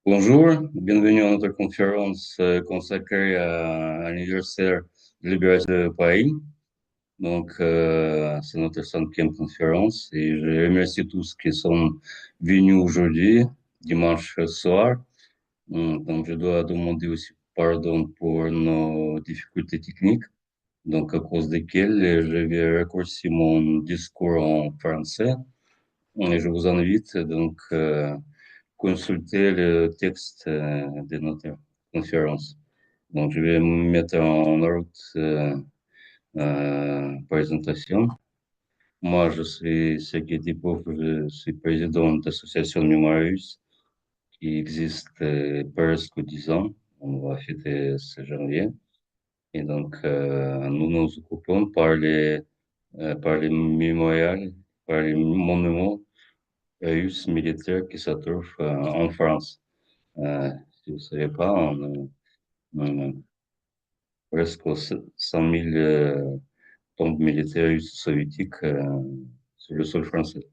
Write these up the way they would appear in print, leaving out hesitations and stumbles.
Bonjour, bienvenue à notre conférence consacrée à l'anniversaire de libération de Paris. C'est notre cinquième conférence et je remercie tous qui sont venus aujourd'hui, dimanche soir. Donc, je dois demander aussi pardon pour nos difficultés techniques, donc à cause desquelles je vais raccourcir mon discours en français. Et je vous invite consulter le texte de notre conférence. Donc, je vais me mettre en route présentation. Moi, je suis Sergei Dipov, je suis président de l'association Mémoires qui existe presque 10 ans. On va fêter ce janvier. Et nous nous occupons par les mémorials, par les monuments russes militaires qui se trouvent en France. Si vous ne savez pas, on a presque 100 000 tombes militaires soviétiques sur le sol français.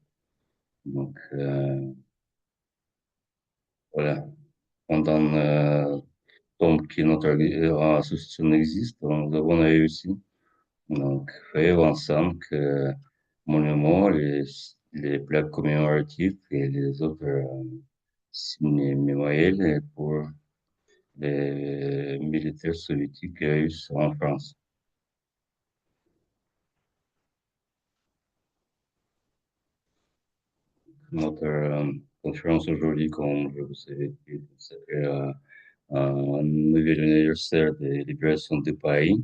Donc, voilà. Pendant tant que notre association existe, nous avons réussi. Donc, faire ensemble que monuments, les plaques commémoratives et les autres signes mémoriels pour les militaires soviétiques et russes en France. Notre conférence aujourd'hui, comme je vous savez, qui consacrée à un nouvel anniversaire de libération de Paris.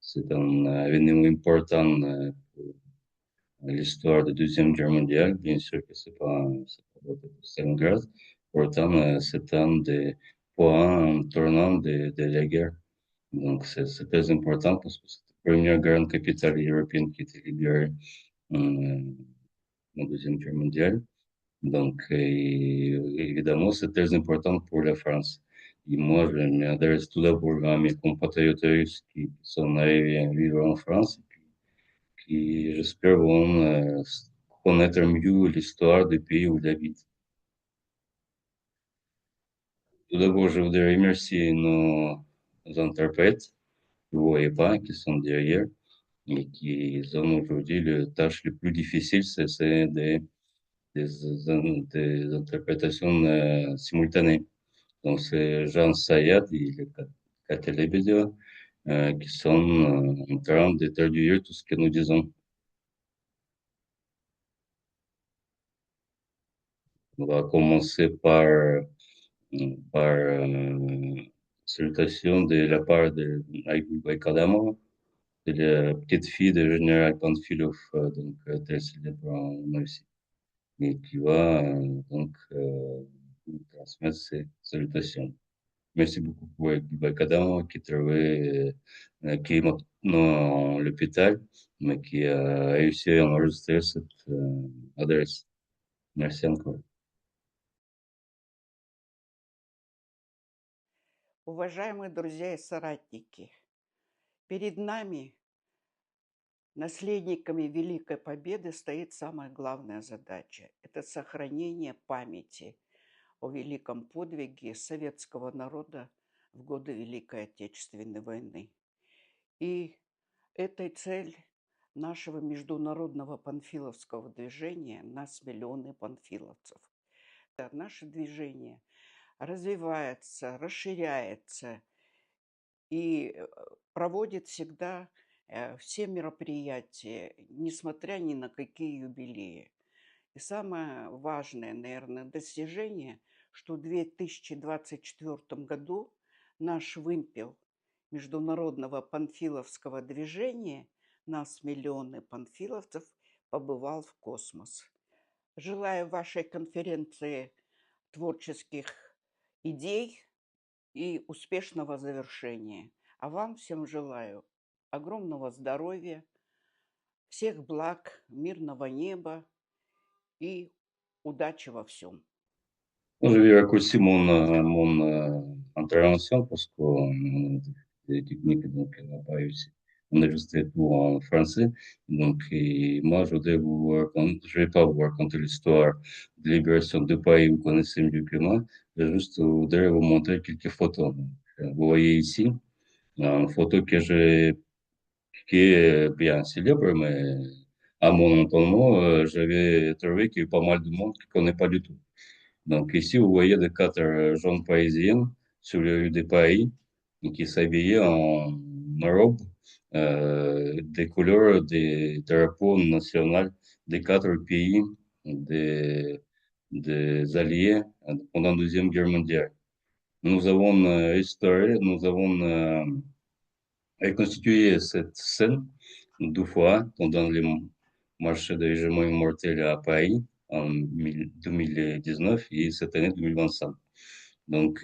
C'est un événement important pour l'histoire de la Deuxième Guerre mondiale. Bien sûr que c'est pas de Stalingrad. Pourtant, c'est un des points tournants de la guerre. Donc, c'est très important parce que c'est la première grande capitale européenne qui a été libérée euh, la Deuxième Guerre mondiale. Évidemment, c'est très important pour la France. Et moi, je m'adresse tout d'abord à mes compatriotes russes qui sont arrivés à vivre en France, qui, j'espère, vont connaître mieux l'histoire du pays où ils habitent. Tout d'abord, je voudrais remercier nos interprètes, que vous voyez pas, qui sont derrière, et qui ont aujourd'hui la tâche la plus difficile, c'est des, des interprétations simultanées. Donc, c'est Jean Sayat et Katia Lebedev qui sont en train de traduire tout ce que nous disons. On va commencer par salutation de la part de Aïkoubay Kadama, de la petite fille de général Panfilov, très célèbre en Russie, et qui va nous transmettre ces salutations. Merci beaucoup pour Kadama qui est maintenant à l'hôpital, mais qui a réussi à enregistrer cette adresse. Merci encore. Уважаемые друзья и соратники, перед нами, наследниками Великой Победы, стоит самая главная задача – это сохранение памяти о великом подвиге советского народа в годы Великой Отечественной войны. И этой цель нашего международного панфиловского движения «Нас миллионы панфиловцев». Наше движение развивается, расширяется и проводит всегда все мероприятия, несмотря ни на какие юбилеи. И самое важное, наверное, достижение, что в 2024 году наш вымпел международного панфиловского движения «Нас миллионы панфиловцев» побывал в космос. Желаю вашей конференции творческих идей и успешного завершения. А вам всем желаю огромного здоровья, всех благ, мирного неба и удачи во всем. Je vais raccourcir mon intervention parce que les techniques n'a pas réussi. On a juste fait tout en français. Moi, je vais pas vous raconter l'histoire de libération de Paris, vous connaissez mieux que moi. Je voudrais vous montrer quelques photos. Vous voyez ici une photo qui est bien célèbre, mais à mon entendement, j'avais trouvé qu'il y a pas mal de monde qui ne connaît pas du tout. Donc ici, vous voyez des quatre jeunes parisiennes sur les rues de Paris et qui s'habillaient en robe des couleurs des drapeaux nationaux des quatre pays des, des alliés pendant la Deuxième Guerre mondiale. Nous avons nous avons reconstitué cette scène deux fois pendant les marches de régiment immortel à Paris en 2019 et cette année 2025. Donc,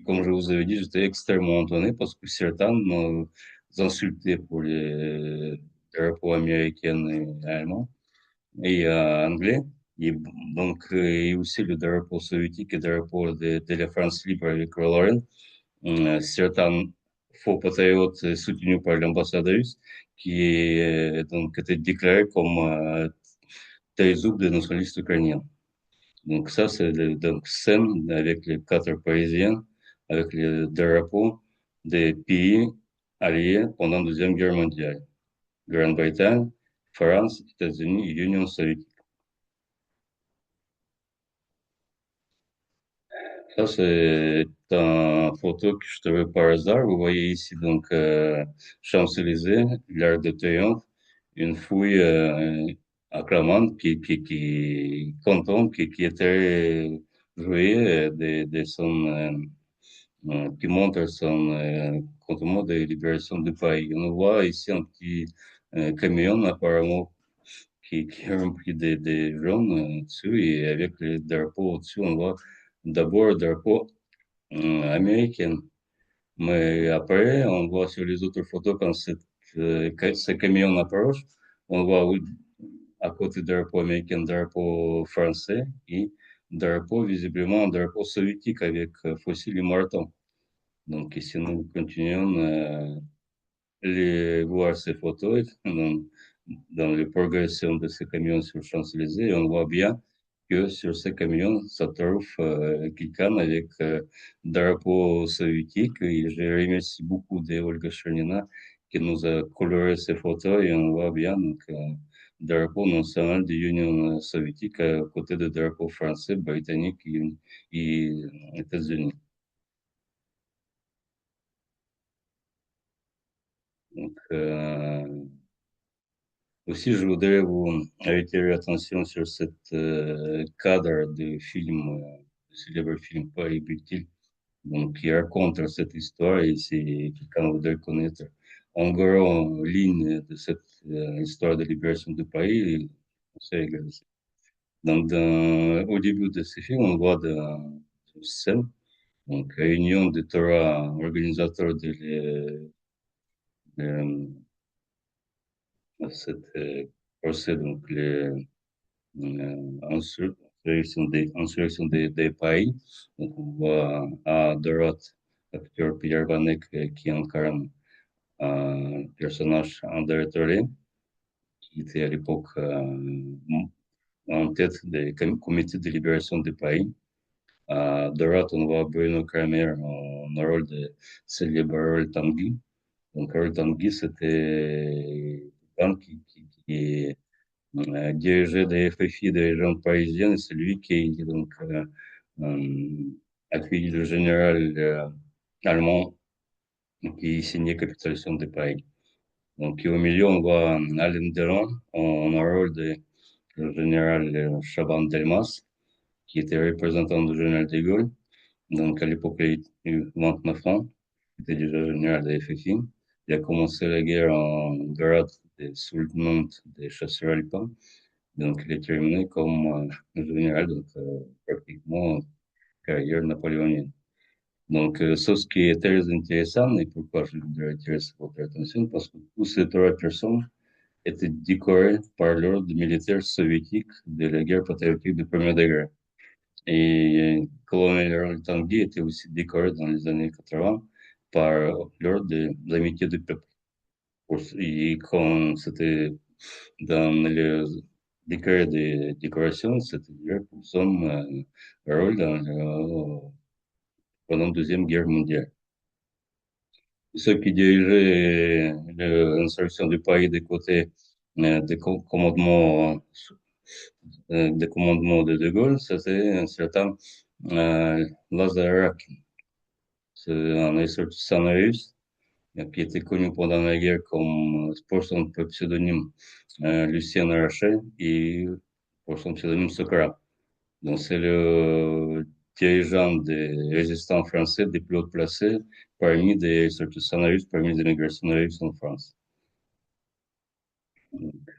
comme je vous avais dit, j'étais extrêmement étonné parce que certains m'ont insulté pour les drapeaux américains et allemands et anglais. Et donc, et aussi le drapeau soviétique et le drapeau de la France libre avec Lauren. Certains faux patriotes soutenus par l'ambassadrice qui donc était déclaré comme Taïzoub de nationalistes ukrainiens. Donc ça, c'est donc scène avec les quatre Parisiens, avec les drapeaux des pays alliés pendant la Deuxième Guerre mondiale. Grande-Bretagne, France, États-Unis et Union soviétique. Ça, c'est une photo que je trouvais par hasard. Vous voyez ici donc Champs-Élysées, l'Arc de Triomphe, une fouille acclamante qui contente, qui était jouée de son qui montre son contentement de libération du pays. On voit ici un petit camion apparemment qui est rempli de jaunes dessus et avec le drapeau au-dessus, on voit d'abord le drapeau américain. Mais après, on voit sur les autres photos quand ce camion approche, on voit oui, à côté du drapeau américain, drapeau français et drapeau, visiblement, un drapeau soviétique avec fossiles et marteaux. Donc, ici, nous continuons voir ces photos dans les progressions de ces camions sur Champs-Élysées. Et on voit bien que sur ces camions, ça trouve quelqu'un avec drapeau soviétique. Et je remercie beaucoup d'Olga Chernina qui nous a coloré ces photos et on voit bien donc, drapeau national de l'Union soviétique à côté du drapeau français, britannique et États-Unis. Donc, aussi, je voudrais vous attirer l'attention sur cette cadre de film, de célèbre film Paris Butil, donc qui raconte cette histoire et c'est quelqu'un voudrait connaître en gros ligne de cette histoire de libération de Paris. C'est regarder ça. Donc, au début de ce film, on voit une scène, donc réunion de trois organisateurs cette procès, donc insurrection des pays. Donc, on voit à droite l'acteur Pierre Vanek qui incarne un personnage André Toré, qui était à l'époque en tête des comités de libération des pays. À droite, on voit Bruno Kramer en rôle de célèbre Earl Tanguy. Donc, Earl Tanguy, c'était quelqu'un qui dirigeait des FFI des régions parisiennes. C'est lui qui donc accueilli le général allemand qui signait capitulation de Paris. Donc, au milieu, on voit Alain Delon en rôle de le général Chaban Delmas, qui était représentant du général de Gaulle. Donc, à l'époque, il avait 29 ans. Il était déjà général de FFI. Il a commencé la guerre en grade de lieutenant des chasseurs alpins. Donc, il est terminé comme général, donc pratiquement carrière napoléonienne. Donc, ça, ce qui est très intéressant, et pourquoi je voudrais attirer votre attention, parce que tous ces trois personnes étaient décorées par l'ordre militaire soviétique de la guerre patriotique du premier degré. Et colonel Tanguy était aussi décoré dans les années 80 par l'ordre de l'amitié du peuple. Et quand c'était dans les décorer des décorations, c'est-à-dire pour son rôle pendant la Deuxième Guerre mondiale. Ceux qui dirigeaient l'instruction du pays des côtés des commandements de De Gaulle, c'était un certain Lazare, c'est un ressortissant russe qui était connu pendant la guerre comme, pour son pseudonyme Lucien Arachet et pour son pseudonyme Sokora. Donc, c'est le dirigeant des résistants français, des pilotes placés parmi des ressortissants russes, parmi les immigrations russes en France. Donc,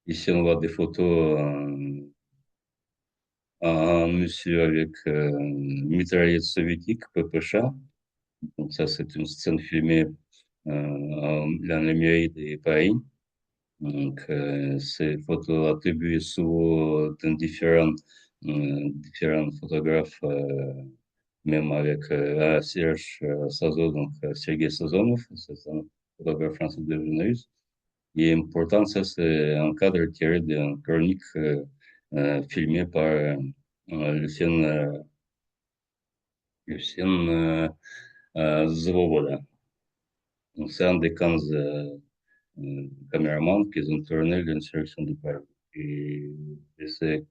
ici, on voit des photos un monsieur avec une mitraillette soviétique, PPCH. Donc, ça, c'est une scène filmée dans la mairie de Paris. Donc, ces photos attribuées souvent d'un différents photographes, même avec Serge Sazon, donc Sergei Sazonov, c'est un photographe français de journaliste. Et important, ça, c'est un cadre tiré d'une chronique filmée par Lucien Zvoboda. Donc, c'est un des 15 caméramans qui ont tourné l'insurrection du Paris. Et, et c'est,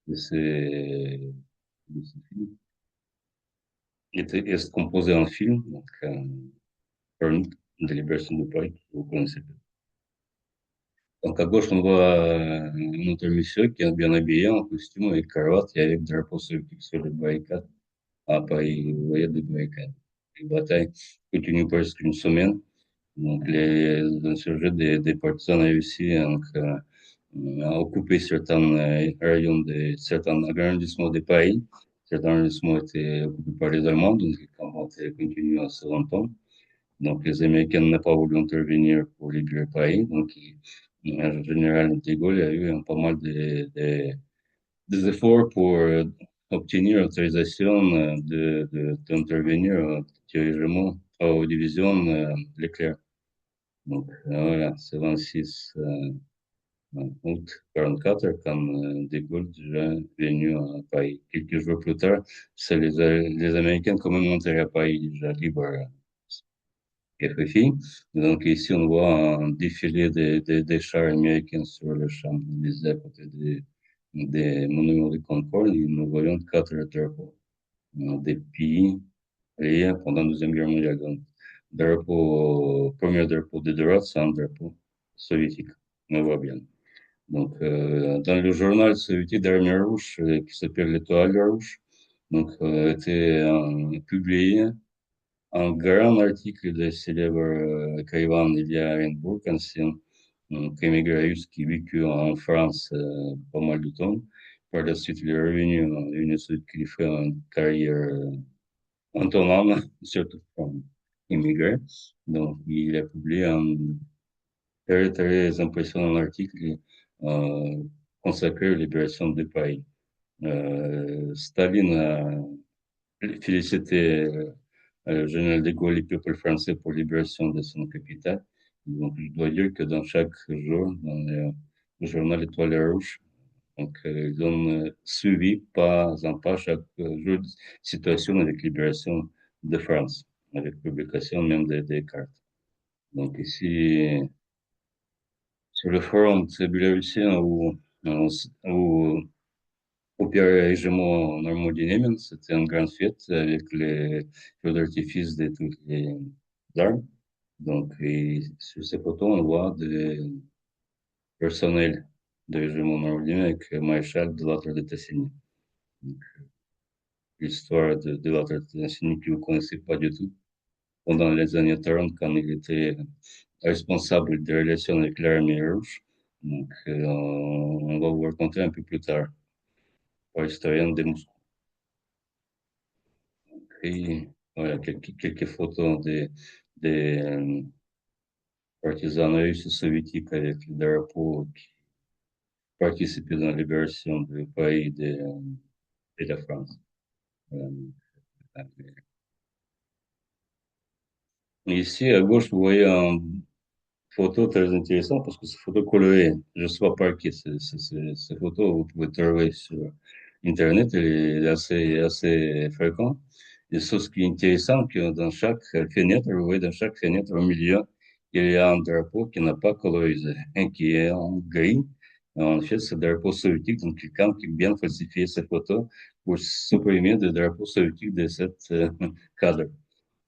et c'est, de ce film est composé en film, donc chronique de libération du Paris, que vous connaissez peut-être. Donc, à gauche, on voit un autre monsieur qui est bien habillé en costume avec cravate et avec drapeau sur les barricades. À Paris, vous voyez des barricades. Les batailles continuent presque une semaine. Donc, les insurgés des partisans ont réussi donc, à occuper certains rayons de certains arrondissements de Paris. Certains arrondissements étaient occupés par les Allemands, donc les combats continuent assez longtemps. Donc, les Américains n'ont pas voulu intervenir pour libérer Paris. Donc, en général, de Gaulle a eu pas mal des efforts pour obtenir l'autorisation d'intervenir directement aux divisions Leclerc. Donc, voilà, c'est 26 août 44 quand De Gaulle déjà venu à Paris. Quelques jours plus tard, c'est les Américains quand même montés à Paris, déjà libres FFI. Donc ici, on voit un défilé des chars américains sur le Champs-Élysées à côté des monuments de Concorde. Et nous voyons quatre drapeaux des pays liés pendant la Deuxième Guerre mondiale. Donc, premier drapeau de droite, c'est un drapeau soviétique. On voit bien. Donc, dans le journal soviétique d'Armée rouge, qui s'appelle l'Étoile rouge, donc, était publié un grand article de célèbre écrivain Ilya Renbourg, ancien émigré russe qui vécut en France pas mal de temps. Par la suite, il est revenu en Union soviétique, il fait une carrière autonome, surtout comme immigré. Donc, il a publié un très, très impressionnant article euh, consacré à la libération du pays. Staline a félicité le général de Gaulle et le peuple français pour la libération de son capitale. Donc, je dois dire que dans chaque jour, dans le journal Étoile Rouge, donc, ils ont suivi pas en pas chaque jour de situation avec libération de France, avec publication même des cartes. Donc, ici, sur le forum de Biélorussie, où au Pierre Régiment Normandie-Niemen, c'était une grande fête avec les feux d'artifice de toutes les armes. Donc, et sur ces photos, on voit des personnels du régiment Normandie avec le maréchal de l'autre de Tassigny. L'histoire de l'autre de Tassigny que vous ne connaissez pas du tout. Pendant les années 30, quand il était responsable des relations avec l'armée rouge. Donc, on va vous raconter un peu plus tard par l'historien de Moscou. Et voilà, quelques photos des partisans russes et soviétiques avec le drapeau qui participaient dans la libération du pays de la France. Euh, Ici, à gauche, vous voyez photo très intéressante parce que c'est photo colorée. Je ne sais pas par qui. Ces photos, vous pouvez trouver sur Internet, elle est assez fréquent. Et ce qui est intéressant, que dans chaque fenêtre, vous voyez, dans chaque fenêtre, au milieu, il y a un drapeau qui n'a pas colorisé, qui est en gris. En fait, c'est le drapeau soviétique, donc quelqu'un qui a bien falsifié ces photos pour supprimer le drapeau soviétique de cette cadre.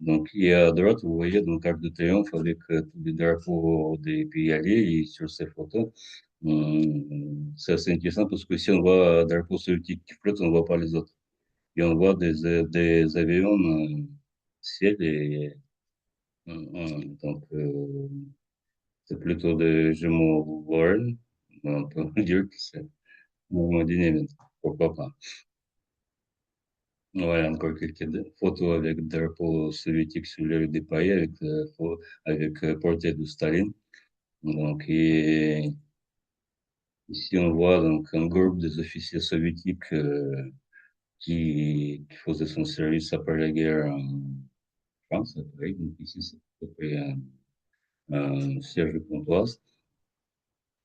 Donc, et à droite, vous voyez donc Arc de Triomphe avec tous les drapeaux des pays alliés et sur ces photos. C'est assez intéressant parce que si on voit un drapeau soviétique qui flotte, on ne voit pas les autres. Et on voit des avions ciel et donc c'est plutôt des jumeaux Warren. On peut dire que c'est mouvement dynamique. Pourquoi pas? Ouais, encore quelques photos avec drapeau soviétique sur le des pays avec, avec portrait de Staline. Donc, et ici, on voit donc un groupe des officiers soviétiques qui faisaient son service après la guerre en France. Après. Donc, ici, c'est à peu près un siège de Pontoise.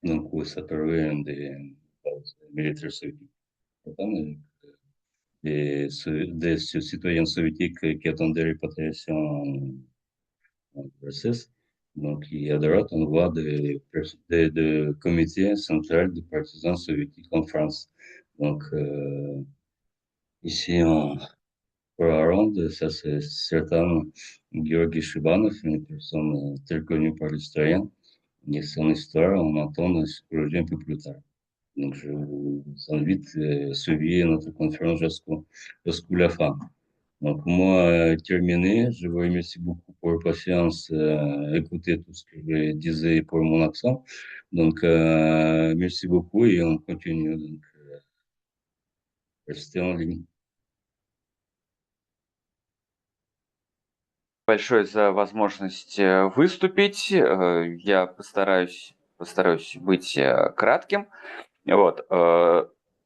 Donc, où ça trouvait un des militaires soviétiques. Des citoyens soviétiques qui attendaient répatriation en URSS. Donc, à droite, on voit des comités central des partisans soviétiques en France. Donc, ici, en Hollande, ça c'est certain Georgi Shibanov, une personne très connue par l'historien. Et son histoire, on entend dans ce projet un peu plus tard. Donc, je vous invite à suivre notre conférence jusqu'à la fin. Donc, moi, terminé, je vous remercie beaucoup pour votre patience, écouter tout ce que je disais pour mon accent. Donc, merci beaucoup et on continue. Donc, restez en ligne. Большое за возможность выступить. Я постараюсь быть кратким. Вот.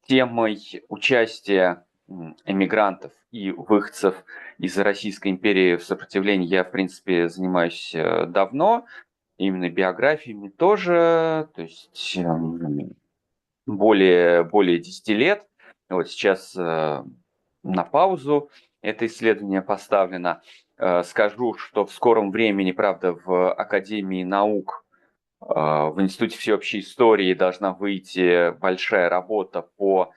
Темой участия эмигрантов и выходцев из Российской империи в сопротивлении я, в принципе, занимаюсь давно. Именно биографиями тоже, то есть более 10 лет. Вот сейчас на паузу это исследование поставлено. Скажу, что в скором времени, правда, в Академии наук, в Институте всеобщей истории должна выйти большая работа по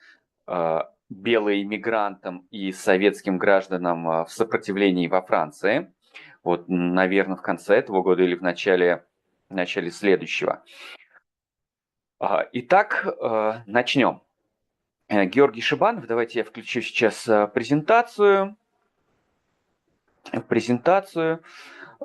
белоэмигрантам и советским гражданам в сопротивлении во Франции. Вот, наверное, в конце этого года или в начале следующего. Итак, начнем. Георгий Шибанов, давайте я включу сейчас презентацию.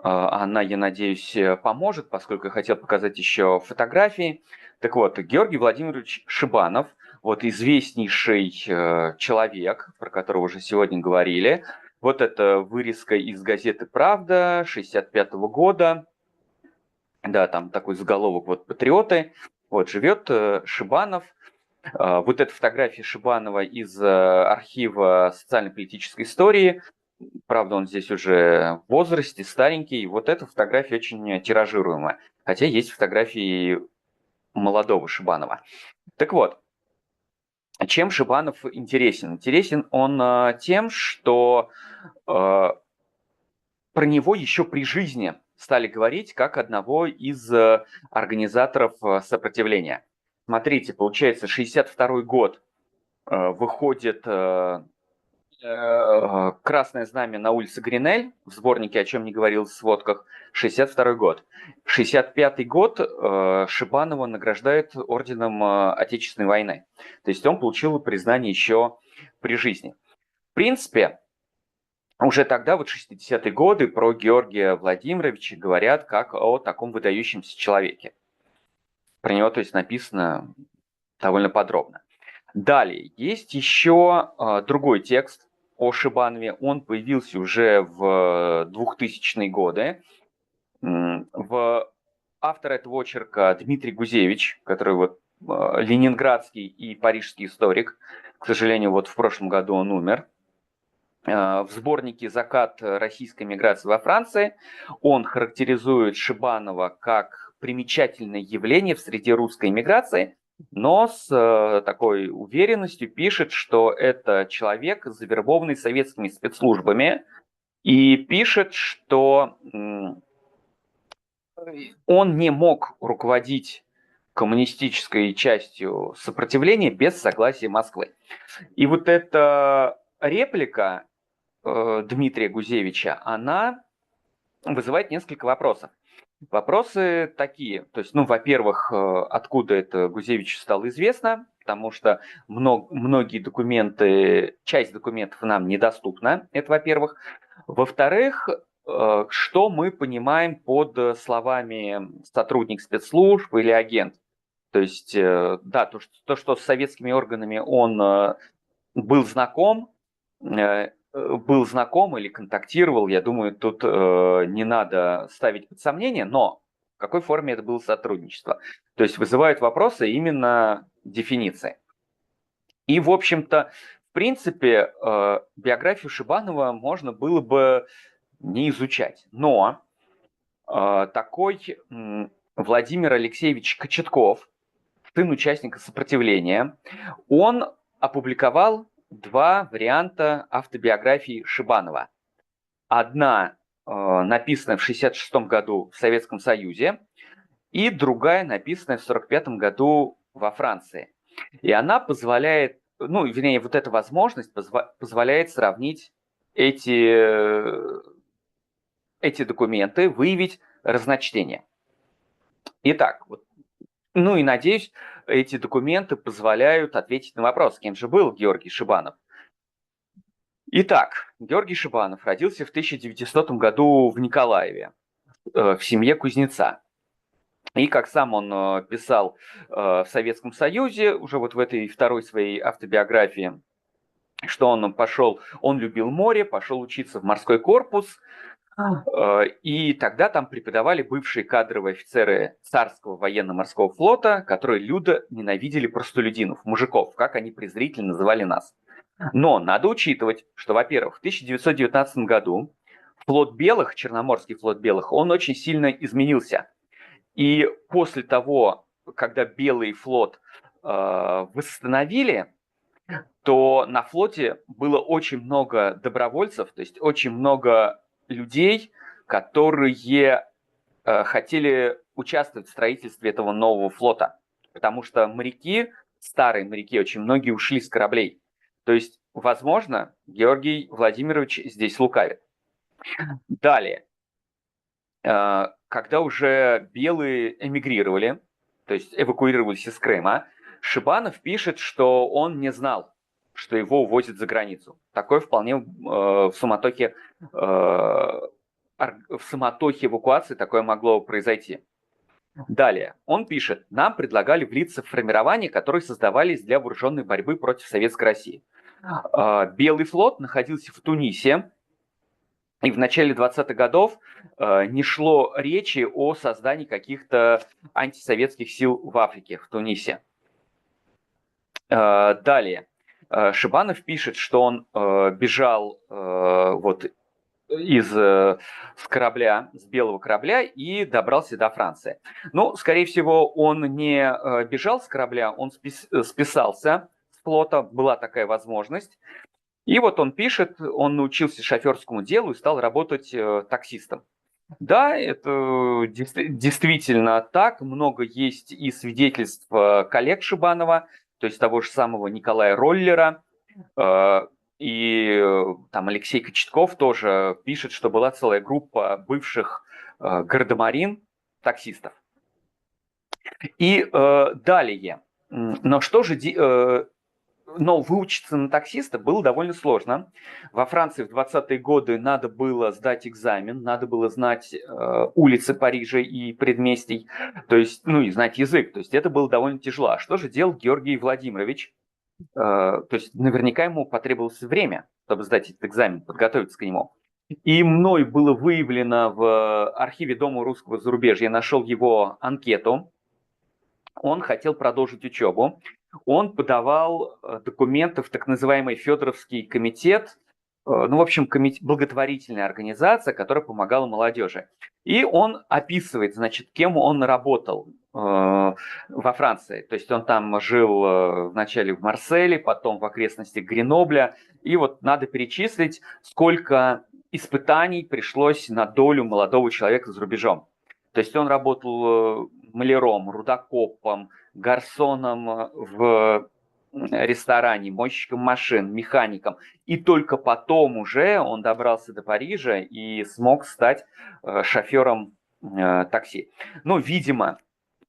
Она, я надеюсь, поможет, поскольку я хотел показать еще фотографии. Так вот, Георгий Владимирович Шибанов, вот известнейший человек, про которого уже сегодня говорили. Вот это вырезка из газеты «Правда» 1965 года. Да, там такой заголовок, вот «Патриоты». Вот живет Шибанов. Вот эта фотография Шибанова из архива социально-политической истории. Правда, он здесь уже в возрасте, старенький. Вот эта фотография очень тиражируемая. Хотя есть фотографии молодого Шибанова. Так вот, чем Шибанов интересен? Интересен он тем, что про него еще при жизни стали говорить как одного из организаторов сопротивления. Смотрите, получается, 1962 год выходит «Красное знамя» на улице Гринель в сборнике «О чем не говорил в сводках», 1962 год. 1965 год Шибанова награждают орденом Отечественной войны. То есть он получил признание еще при жизни. В принципе, уже тогда, вот 60-е годы, про Георгия Владимировича говорят как о таком выдающемся человеке. Про него, то есть, написано довольно подробно. Далее, есть еще другой текст о Шибанове. Он появился уже в 2000-е годы. Автор этого очерка Дмитрий Гузевич, который вот ленинградский и парижский историк. К сожалению, вот в прошлом году он умер. В сборнике «Закат российской миграции во Франции» он характеризует Шибанова как примечательное явление в среде русской эмиграции, но с такой уверенностью пишет, что это человек, завербованный советскими спецслужбами, и пишет, что он не мог руководить коммунистической частью сопротивления без согласия Москвы. И вот эта реплика Дмитрия Гузевича, она вызывает несколько вопросов. Вопросы такие, то есть, во-первых, откуда это Гузевичу стало известно, потому что многие документы, часть документов нам недоступна, это во-первых. Во-вторых, что мы понимаем под словами сотрудник спецслужб или агент. То есть, да, то, что с советскими органами он был знаком или контактировал, я думаю, тут не надо ставить под сомнение, но в какой форме это было сотрудничество? То есть вызывают вопросы именно дефиниции. И, в общем-то, в принципе, биографию Шибанова можно было бы не изучать. Но такой Владимир Алексеевич Кочетков, сын участника сопротивления, он опубликовал два варианта автобиографии Шибанова. Одна написанная в 1966 году в Советском Союзе, и другая написанная в 1945 году во Франции. И она позволяет, вот эта возможность позволяет сравнить эти документы, выявить разночтение. Итак, и надеюсь, эти документы позволяют ответить на вопрос, кем же был Георгий Шибанов. Итак, Георгий Шибанов родился в 1900 году в Николаеве, в семье кузнеца. И, как сам он писал в Советском Союзе, уже в этой второй своей автобиографии, что он любил море, пошел учиться в морской корпус, и тогда там преподавали бывшие кадровые офицеры царского военно-морского флота, которые люто ненавидели простолюдинов, мужиков, как они презрительно называли нас. Но надо учитывать, что, во-первых, в 1919 году флот белых, Черноморский флот белых, он очень сильно изменился. И после того, когда Белый флот восстановили, то на флоте было очень много добровольцев, то есть очень много людей, которые хотели участвовать в строительстве этого нового флота. Потому что старые моряки, очень многие ушли с кораблей. То есть, возможно, Георгий Владимирович здесь лукавит. Далее. Когда уже белые эмигрировали, то есть эвакуировались из Крыма, Шибанов пишет, что он не знал, что его увозят за границу. Такое вполне в суматохе эвакуации такое могло произойти. Далее, он пишет: нам предлагали влиться в формирования, которые создавались для вооруженной борьбы против Советской России. Белый флот находился в Тунисе, и в начале 20-х годов не шло речи о создании каких-то антисоветских сил в Африке, в Тунисе. Далее. Шибанов пишет, что он бежал с белого корабля и добрался до Франции. Скорее всего, он не бежал с корабля, он списался с флота, была такая возможность. И он пишет, он научился шоферскому делу и стал работать таксистом. Да, это действительно так. Много есть и свидетельств коллег Шибанова, то есть того же самого Николая Роллера. И там Алексей Кочетков тоже пишет, что была целая группа бывших гардемарин, таксистов. И далее. Но выучиться на таксиста было довольно сложно. Во Франции в 20-е годы надо было сдать экзамен, надо было знать улицы Парижа и предместий, то есть, и знать язык. То есть это было довольно тяжело. А что же делал Георгий Владимирович? То есть наверняка ему потребовалось время, чтобы сдать этот экзамен, подготовиться к нему. И мной было выявлено в архиве Дома русского зарубежья, я нашел его анкету. Он хотел продолжить учебу. Он подавал документы в так называемый Федоровский комитет ну, в общем, благотворительная организация, которая помогала молодежи. И он описывает, значит, кем он работал во Франции. То есть он там жил вначале в Марселе, потом в окрестностях Гренобля. И вот надо перечислить, сколько испытаний пришлось на долю молодого человека за рубежом. То есть он работал маляром, рудокопом, гарсоном в ресторане, мойщиком машин, механиком. И только потом уже он добрался до Парижа и смог стать шофером такси. Ну, видимо,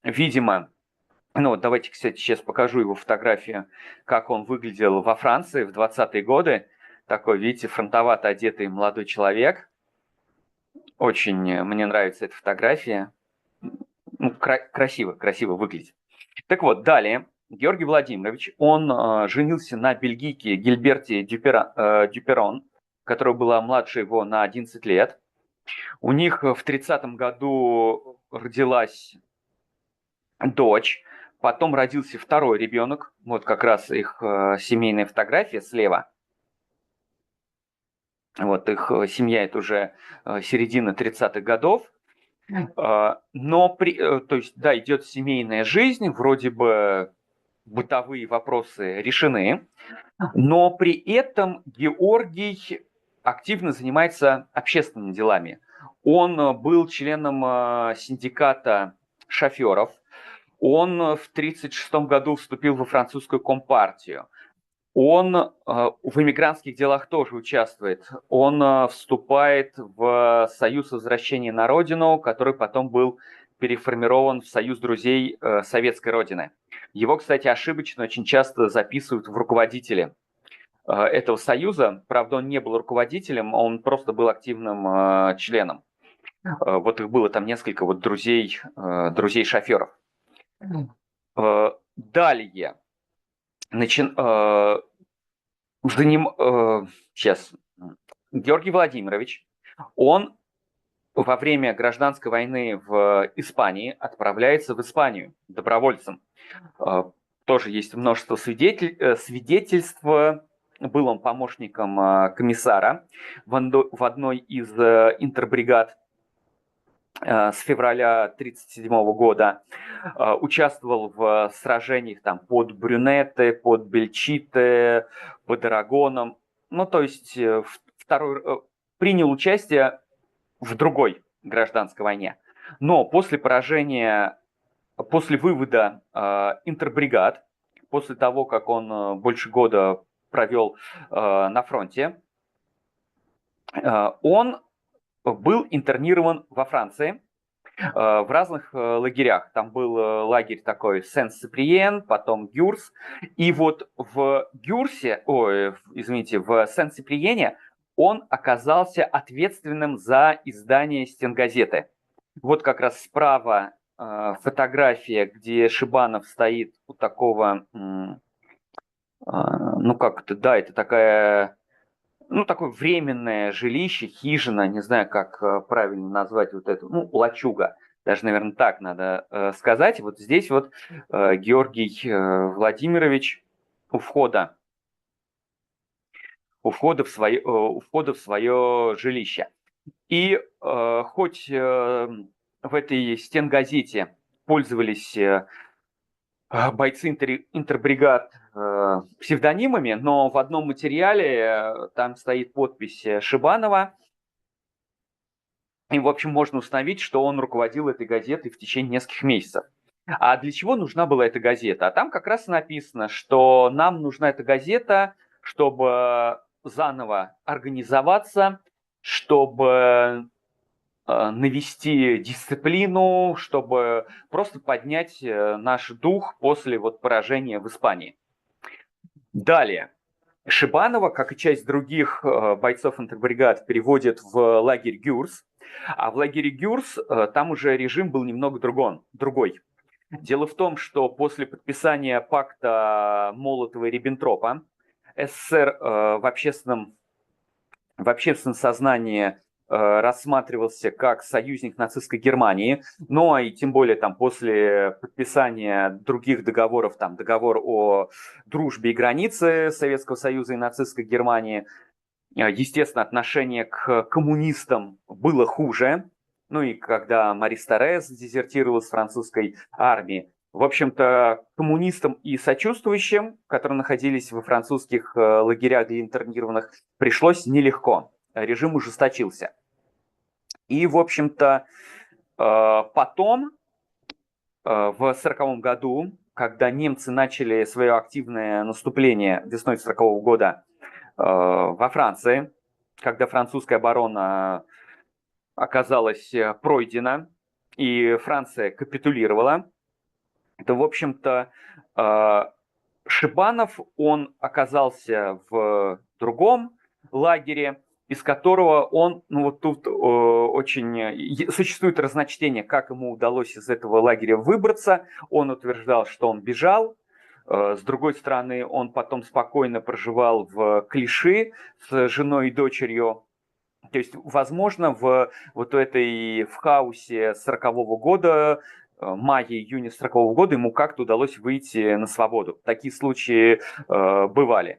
ну вот давайте, кстати, сейчас покажу его фотографию, как он выглядел во Франции в 20-е годы. Такой, видите, фронтовато одетый молодой человек. Очень мне нравится эта фотография. Ну, красиво выглядит. Так вот, далее. Георгий Владимирович, он женился на бельгийке Гильберте Дюперон, которая была младше его на 11 лет. У них в 30-м году родилась дочь, потом родился второй ребенок, вот как раз их семейная фотография слева. Вот их семья, это уже середина 30-х годов. То есть, да, идет семейная жизнь, вроде бы бытовые вопросы решены, но при этом Георгий активно занимается общественными делами. Он был членом синдиката шоферов, он в 1936 году вступил во французскую компартию, он в эмигрантских делах тоже участвует. Он вступает в Союз возвращения на родину, который потом был переформирован в Союз друзей Советской Родины. Его, кстати, ошибочно очень часто записывают в руководители этого союза. Правда, он не был руководителем, он просто был активным членом. Вот их было там несколько вот друзей шоферов. Далее. Сейчас. Георгий Владимирович, он во время гражданской войны в Испании отправляется в Испанию добровольцем. Тоже есть множество свидетельств. Был он помощником комиссара в одной из интербригад с февраля 1937 года. Участвовал в сражениях там, под Брюнете, под Бельчите, под Арагоном. Ну, то есть принял участие в другой гражданской войне. Но после вывода интербригад, после того, как он больше года провел на фронте, он был интернирован во Франции в разных лагерях. Там был лагерь такой Сен-Сиприен, потом Гюрс. И вот в Сен-Сиприене он оказался ответственным за издание стенгазеты. Вот как раз справа фотография, где Шибанов стоит у такого, это такая... такое временное жилище, хижина, не знаю, как правильно назвать вот эту, лачуга. Даже, наверное, так надо сказать. Вот здесь вот Георгий Владимирович у входа в свое жилище. И хоть в этой стенгазете пользовались бойцы интербригад псевдонимами, но в одном материале там стоит подпись Шибанова. И, в общем, можно установить, что он руководил этой газетой в течение нескольких месяцев. А для чего нужна была эта газета? А там как раз написано, что нам нужна эта газета, чтобы заново организоваться, чтобы навести дисциплину, чтобы просто поднять наш дух после поражения в Испании. Далее. Шибанова, как и часть других бойцов интербригад, переводят в лагерь Гюрс. А в лагере Гюрс там уже режим был немного другой. Дело в том, что после подписания пакта Молотова и Риббентропа СССР в общественном сознании рассматривался как союзник нацистской Германии, но и тем более там после подписания других договоров, там договор о дружбе и границе Советского Союза и нацистской Германии, Естественно, отношение к коммунистам было хуже. Ну и когда Марис Торрес дезертировал с французской армии, в общем-то, коммунистам и сочувствующим, которые находились во французских лагерях для интернированных, пришлось нелегко. Режим ужесточился. И, в общем-то, потом, в 1940 году, когда немцы начали свое активное наступление весной 1940 года во Франции, когда французская оборона оказалась пройдена, и Франция капитулировала, то, в общем-то, Шибанов, он оказался в другом лагере, из которого он, ну вот тут очень существует разночтение, как ему удалось из этого лагеря выбраться. Он утверждал, что он бежал. С другой стороны, он потом спокойно проживал в Клиши с женой и дочерью. То есть, возможно, в хаосе 40-го года, мая-июня 40-го года ему как-то удалось выйти на свободу. Такие случаи бывали.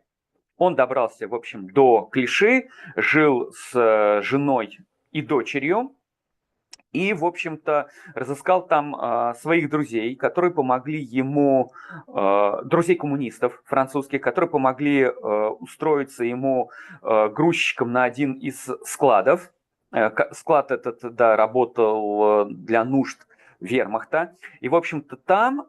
Он добрался, в общем, до Клиши, жил с женой и дочерью, и, в общем-то, разыскал там своих друзей, которые помогли ему, друзей коммунистов французских, которые помогли устроиться ему грузчиком на один из складов. Склад этот, да, работал для нужд вермахта. И, в общем-то, там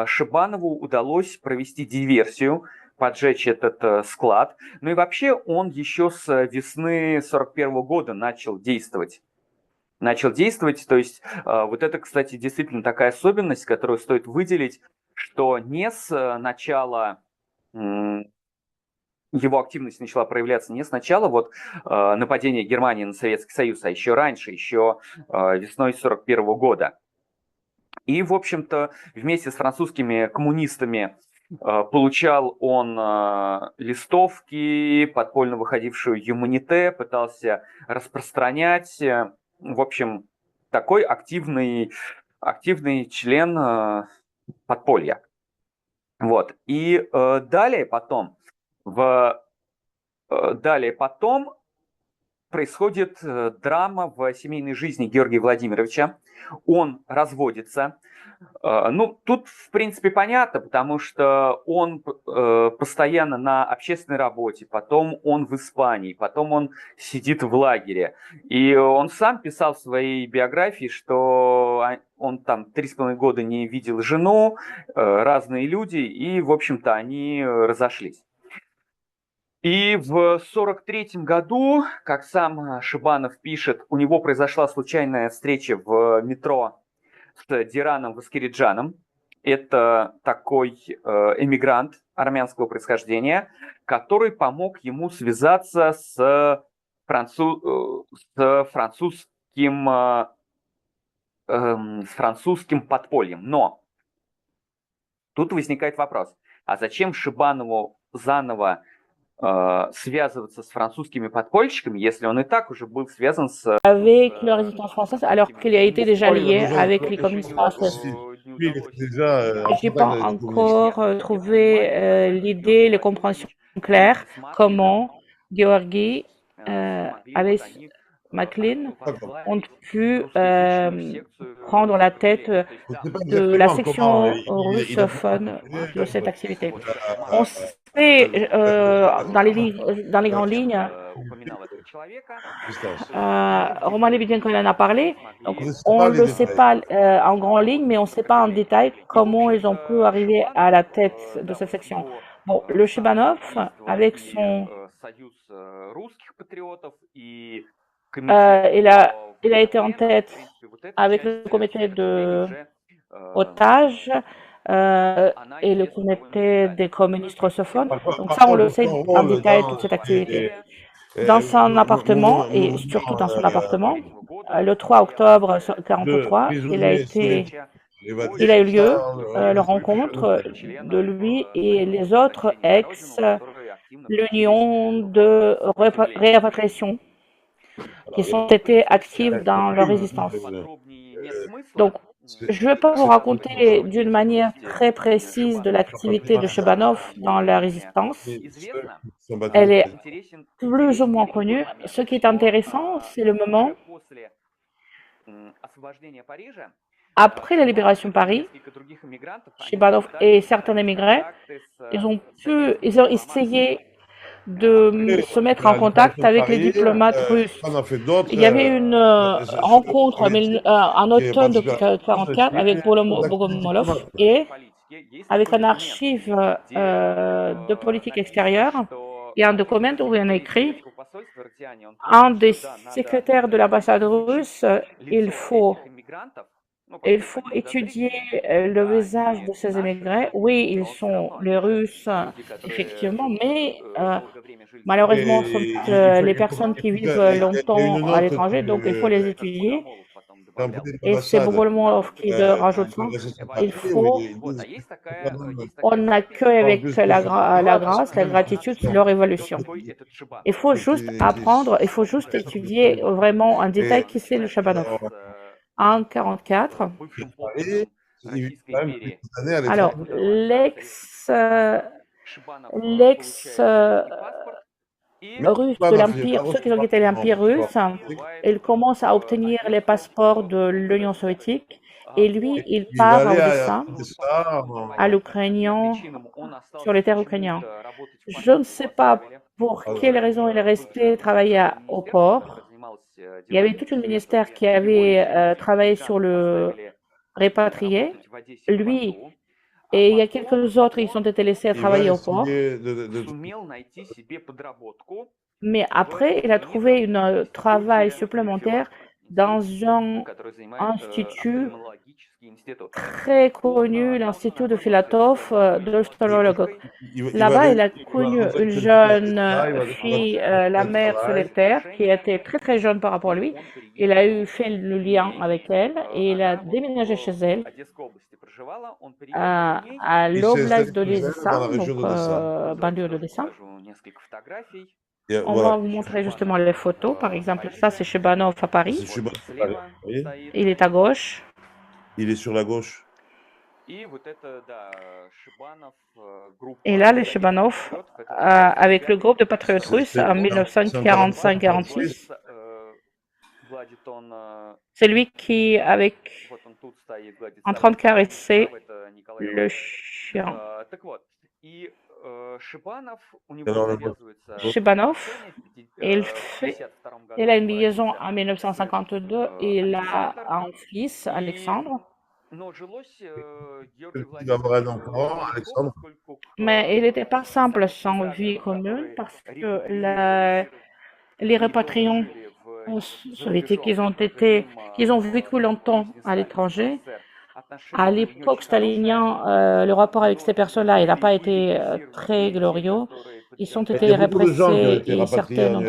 Шибанову удалось провести диверсию, поджечь этот склад. Ну и вообще он еще с весны 1941 года начал действовать, то есть вот это, кстати, действительно такая особенность, которую стоит выделить, что не с начала его активность начала проявляться не с начала нападения Германии на Советский Союз, а еще раньше, еще весной 1941 года. И, в общем-то, вместе с французскими коммунистами получал он листовки, подпольно выходившую Юманите, пытался распространять. В общем, такой активный член подполья. Вот. И далее потом происходит драма в семейной жизни Георгия Владимировича. Он разводится. Ну, тут, в принципе, понятно, потому что он постоянно на общественной работе, потом он в Испании, потом он сидит в лагере. И он сам писал в своей биографии, что он там 3,5 года не видел жену, разные люди, и, в общем-то, они разошлись. И в 1943 году, как сам Шибанов пишет, у него произошла случайная встреча в метро с Дираном Васкириджаном. Это такой эмигрант армянского происхождения, который помог ему связаться с французским подпольем. Но тут возникает вопрос, а зачем Шибанову заново связываться с французскими подпольщиками, если он и так уже был связан с... Avec la résistance française, alors qu'il a été déjà lié avec les communistes français. J'ai pas encore trouvé l'idée, les compréhensions claires, comment Georgi avec McLean ont pu prendre la tête de la section russophone de cette activité. On sait dans les grandes lignes, Roman Lebedenko en a parlé, donc on ne le sait pas en grande ligne, mais on ne sait pas en détail comment ils ont pu arriver à la tête de cette section. Bon, le Shibanov, avec son... il a été en tête avec le comité de otages et le comité des communistes russophones. Donc ça, on le sait en détail, toute cette activité. Dans son appartement, et surtout dans son appartement, le 3 octobre 1943, il a eu lieu la rencontre de lui et les autres ex-l'Union de répatriation qui sont été actifs dans leur résistance. Donc, Je ne vais pas vous raconter d'une manière très précise de l'activité de Chebanov dans la résistance. Elle est plus ou moins connue. Ce qui est intéressant, c'est le moment après la libération de Paris. Chebanov et certains émigrés, ils ont essayé de se mettre en contact avec les diplomates russes. Il y avait une rencontre en automne de 1944 avec Bogomolov et avec un archive de politique extérieure. Il y a un document où il y en a écrit un des secrétaires de l'ambassade russe, il faut étudier le visage de ces immigrés. Oui, ils sont les Russes, effectivement, mais malheureusement, ce sont les personnes qui vivent longtemps à l'étranger, donc il faut les étudier. Et c'est Bogomolov qui rajoute ça. On n'accueille avec la grâce, la gratitude, leur évolution. Il faut juste apprendre, il faut juste étudier vraiment en détail qui c'est le Chebanov. En 1944. Alors, russe de l'Empire, ceux qui ont quitté l'Empire russe, ils commencent à obtenir les passeports de l'Union soviétique et lui, il part au dessin à l'Ukrainien, sur les terres ukrainiennes. Je ne sais pas pour quelle raison il est resté travailler au port. Il y avait tout un ministère qui avait travaillé sur le répatrié. Lui, et il y a quelques autres, ils ont été laissés à travailler au port. Mais après, il a trouvé un travail supplémentaire dans un institut très connu, l'Institut de Filatov de Storologok. Là-bas, il a connu une jeune fille, la mère solitaire, qui était très très jeune par rapport à lui. Il a fait le lien avec elle et il a déménagé chez elle à l'oblast de l'Odessa, donc banlieue d'Odessa. On va vous montrer justement les photos. Par exemple, ça c'est Chebanov à Paris. Il est à gauche. Il est sur la gauche. Et là, les Chebanov, avec le groupe de patriotes russes en 1945-46, c'est lui qui, en train de caresser le chien. Chebanov, il a une liaison en 1952 et il a un fils, Alexandre. Mais il n'était pas simple sans vie commune parce que les rapatriants soviétiques, ils ont vécu longtemps à l'étranger. À l'époque stalinien, le rapport avec ces personnes-là, il n'a pas été très glorieux. Ils ont été répressés et certains ont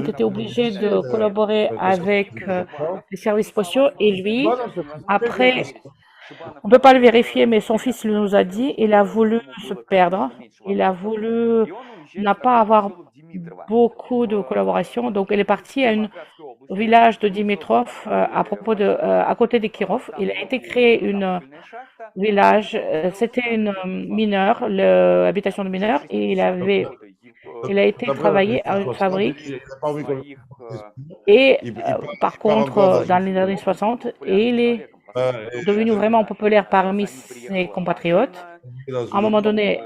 été obligés de collaborer avec les services spéciaux. Et lui, après, on ne peut pas le vérifier, mais son fils nous a dit, il a voulu se perdre. Il a voulu n'a pas avoir beaucoup de collaboration. Donc, il est parti au village de Dimitrov, à côté de Kirov. Il a été créé un village, c'était une mineure, l'habitation de mineurs, et il a été travaillé à une fabrique. Et par contre, dans les années 60, il est devenu vraiment populaire parmi ses compatriotes. À un moment donné,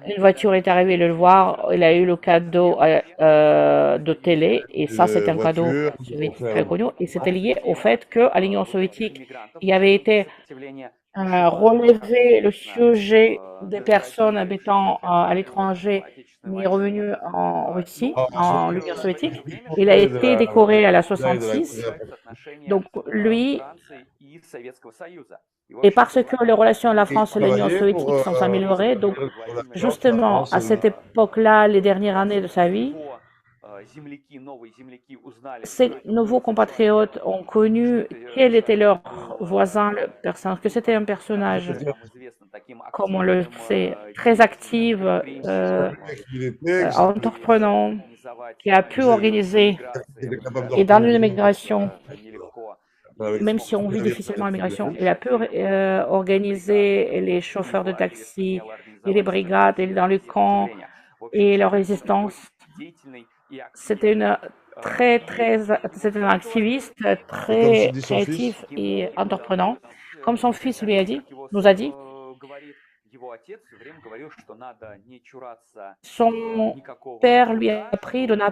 une voiture est arrivée le voir, il a eu le cadeau de télé, et ça c'était un cadeau soviétique très connu, et c'était lié au fait qu'à l'Union soviétique, il avait été relevé le sujet des personnes habitant à l'étranger, mais revenus en Russie, en Union soviétique. Il a été décoré à la 66, donc lui, et parce que les relations de la France et l'Union soviétique sont améliorées, donc justement à cette époque-là, les dernières années de sa vie, ces nouveaux compatriotes ont connu quel était leur voisin, que c'était un personnage comme on le sait, très active, Il était, entreprenant, qui a pu il organiser, était capable et dans d'organiser l'immigration, avec même si on vit difficilement l'immigration, il a pu organiser les chauffeurs de taxi et les brigades et dans les camps et leur résistance. C'était c'était un activiste très dit son créatif fils, et entreprenant. Comme son fils nous a dit, son père lui a appris de ne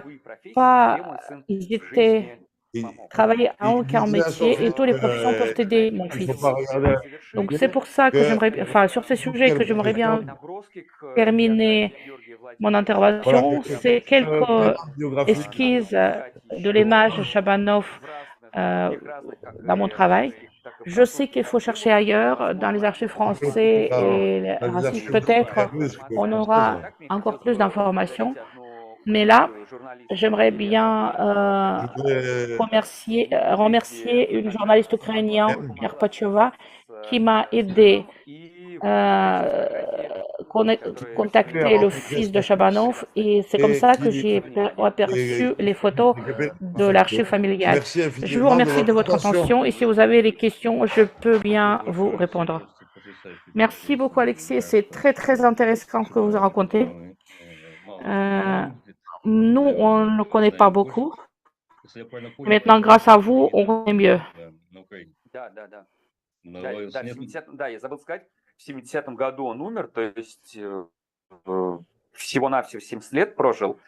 pas hésiter, il, travailler à il aucun disait à son métier et fils toutes les professions peuvent t'aider, mon il ne faut fils. pas regarder Donc c'est pour ça que sur ces sujets que j'aimerais bien terminer mon intervention. C'est quelques biographie. esquisses de l'image de Chabanov dans mon travail. Je sais qu'il faut chercher ailleurs, dans les archives français et les archives. Peut-être on aura encore plus d'informations. Mais là, j'aimerais bien remercier une journaliste ukrainienne, Pierre Pacheva, qui m'a aidé contacter le fils de Chabanov et c'est comme ça que j'ai aperçu les photos de l'archive familiale. Je vous remercie de votre attention et si vous avez des questions, je peux bien vous répondre. Merci beaucoup Alexis, c'est très très intéressant ce que vous racontez. Nous, on ne connaît pas beaucoup. Maintenant, grâce à vous, on connaît mieux. Да, я забыл сказать, в 70-м году он умер, то есть всего-навсего 70 лет прожил.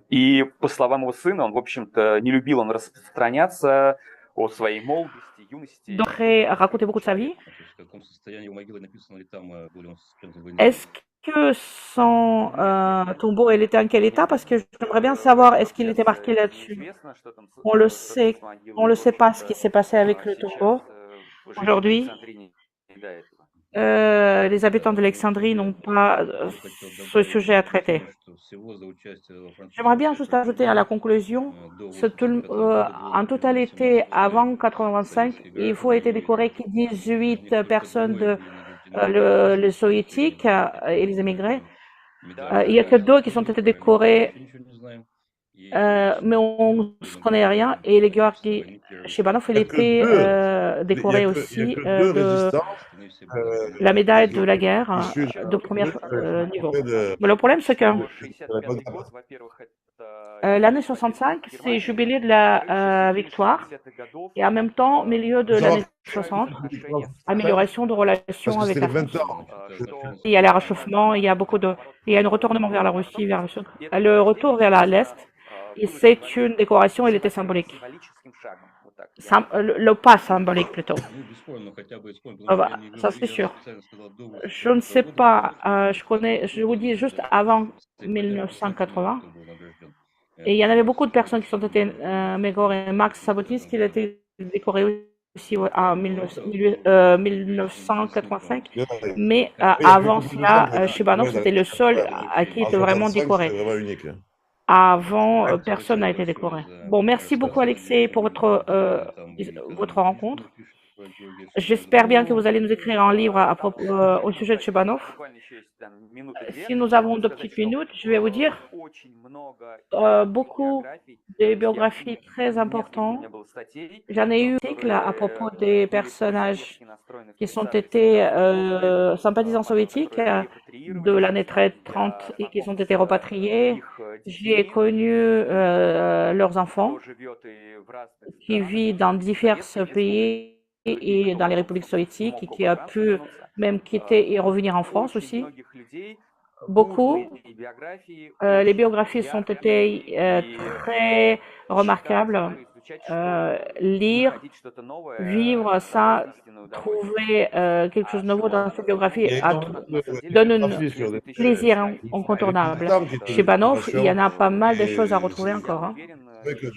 И по словам его сына, он, в общем-то, не любил он распространяться о своей молодости, юности. Doré a raconté beaucoup de sa vie. Est-ce que son tombeau, elle était en quel état? Parce que j'aimerais bien savoir, est-ce qu'il était marqué là-dessus? On le sait pas ce qui s'est passé avec le tombeau. Aujourd'hui, les habitants de l'Alexandrie n'ont pas ce sujet à traiter. J'aimerais bien juste ajouter à la conclusion, en totalité, avant 85, il faut être décoré 18 personnes les soviétiques et les émigrés. Il n'y a que 2 qui sont été décorés, mais on ne connaît rien. Et les Georgi Shibanov, il était décoré aussi de la médaille de la guerre de premier niveau. Mais le problème, c'est que l'année 65, c'est le jubilé de la victoire et en même temps, au milieu de l'année 60, amélioration de relations avec la France. Il y a les réchauffements, il y a un retournement vers la Russie, le retour vers l'Est, et c'est une décoration, elle était symbolique. Le pas symbolique plutôt. Ça c'est sûr. Je ne sais pas, je vous dis juste avant 1980, et il y en avait beaucoup de personnes qui sont été décorées. Max Sabotis, qui a été décoré aussi en 1985, mais avant cela, Shibanov, c'était le seul à qui était vraiment décoré. Avant, personne n'a été décoré. Bon, merci beaucoup Alexei pour votre rencontre. J'espère bien que vous allez nous écrire un livre au sujet de Shibanov. Si nous avons 2 petites minutes, je vais vous dire beaucoup de biographies très importantes. J'en ai eu un article à propos des personnages qui sont été sympathisants soviétiques de l'année 30 et qui ont été repatriés. J'ai connu leurs enfants qui vivent dans divers pays et dans les républiques soviétiques et qui a pu même quitter et revenir en France aussi. Beaucoup. Les biographies sont été très remarquables. Lire, vivre ça, trouver quelque chose de nouveau dans cette biographie donne un plaisir incontournable. Chez Banov, il y en a pas mal de choses à retrouver encore. Hein.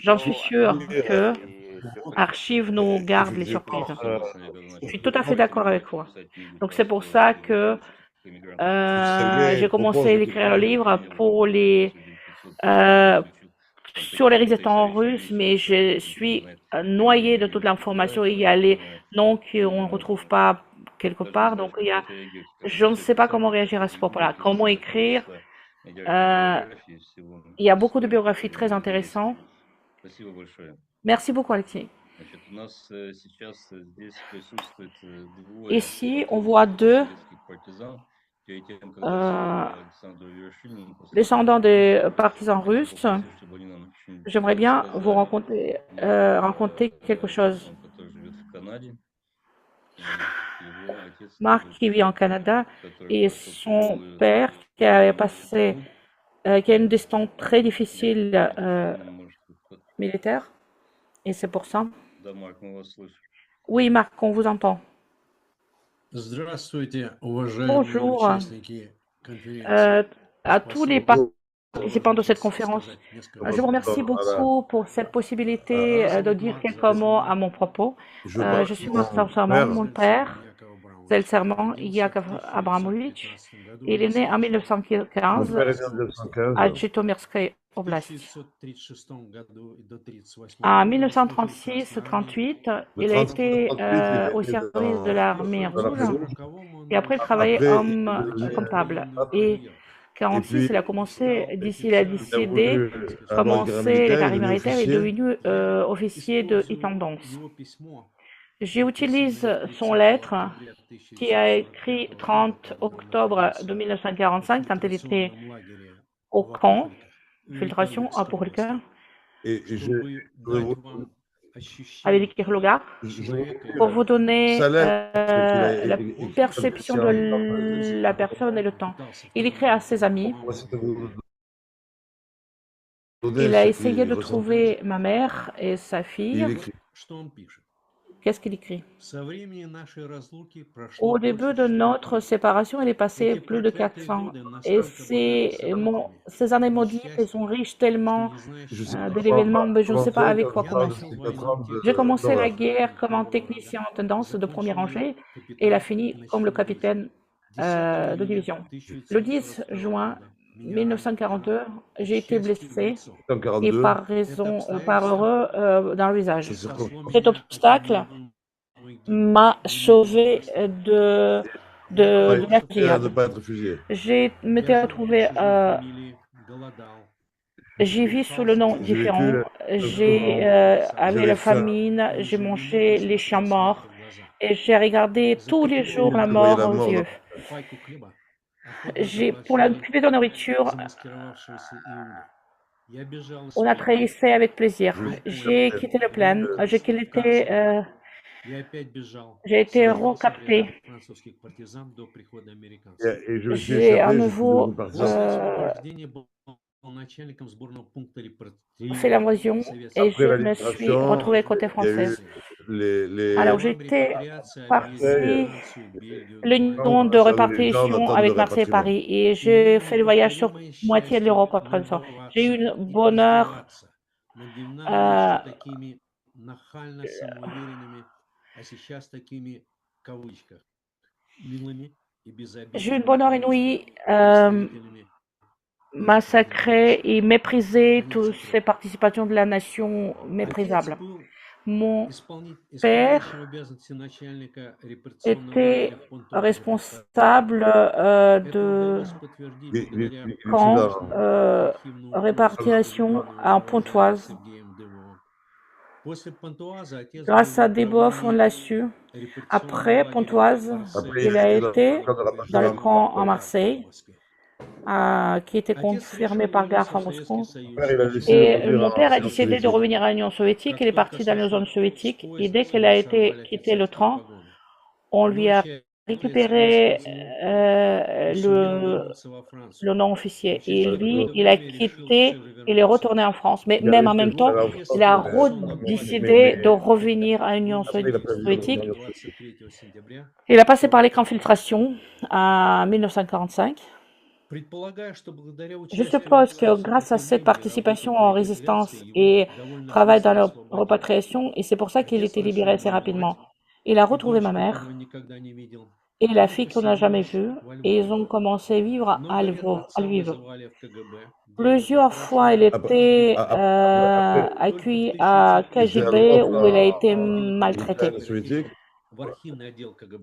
J'en suis sûr que Archive nous garde les surprises. Je suis tout à fait d'accord avec vous. Donc c'est pour ça que j'ai commencé à écrire le livre sur les résistants russes, mais je suis noyée de toute l'information. Il y a les noms qu'on ne retrouve pas quelque part. Donc, je ne sais pas comment réagir à ce propos-là. Comment écrire? Il y a beaucoup de biographies très intéressantes. Merci beaucoup, Alexis. Ici, on voit deux descendants des partisans russes. J'aimerais bien vous raconter quelque chose. Marc qui vit en Canada et son père qui a qui a une destinée très difficile militaire. Et c'est pour ça. Oui, Marc, on vous entend. Bonjour à tous les participants de cette conférence. Je vous remercie beaucoup pour cette possibilité de dire quelques mots à mon propos. Je suis Marc Sarman, mon père, c'est le serment Yakov Abramovich. Il est né en 1915 à Jitomirskoye Oblast. En 1936-38, il a été au service de l'armée rouge et après il travaillait comme comptable. Et en 1946, il a commencé, d'ici il a décidé de commencer les carrières militaires et est devenu officier de intendance. J'utilise son lettre qui a écrit 30 octobre de 1945 quand il était au camp, filtration à Pourrica, avec Kirloga, pour vous donner la perception de la personne et le temps. Il écrit à ses amis. Il a essayé de trouver ma mère et sa fille. Qu'est-ce qu'il écrit? Au début de notre séparation, il est passé plus de 400. Et ces années maudites, elles sont riches tellement de l'événement, mais je ne sais pas avec quoi commencer. J'ai commencé la guerre comme un technicien en tendance de première rangée et il a fini comme le capitaine de division. Le 10 juin 1942, j'ai été blessé et par heureux dans le visage. Cet obstacle m'a sauvé de la fusillade. J'ai m'étais retrouvé, j'ai vis sous le nom différent. J'ai avec la famine, j'ai mangé les chiens morts et j'ai regardé tous les jours la mort aux yeux. Pour la plupart de nourriture, on a travaillé avec plaisir. J'ai quitté le plan, j'ai été recapté. J'ai à nouveau fait l'invasion et je me suis retrouvé côté français. Alors j'étais parti l'union de répartition avec Marseille et Paris et j'ai fait le voyage sur moitié de l'Europe après ça. J'ai eu un bonheur j'ai eu une bonheur inouïe, massacrer et mépriser toutes ces participations de la nation méprisables. Mon père était responsable de camp répartition en Pontoise. Grâce à Deboeuf, on l'a su. Après Pontoise, il a été dans le camp en Marseille, qui était confirmé par Gaffe à Moscou. Et mon père a décidé de revenir à l'Union soviétique. Il est parti dans la zone soviétique. Et dès qu'il a quitté le train, on lui a récupéré le non-officier. Et lui, il a quitté, il est retourné en France. Mais même en même temps, il a décidé de revenir à l'Union soviétique. Il a passé par les camps filtration en 1945. Je suppose que grâce à cette participation en résistance et travail dans la repatriation, et c'est pour ça qu'il était libéré assez rapidement, il a retrouvé ma mère et la fille qu'on n'a jamais vue, et ils ont commencé à vivre à Lviv. Plusieurs fois, il était accueilli à KGB où il a été maltraité.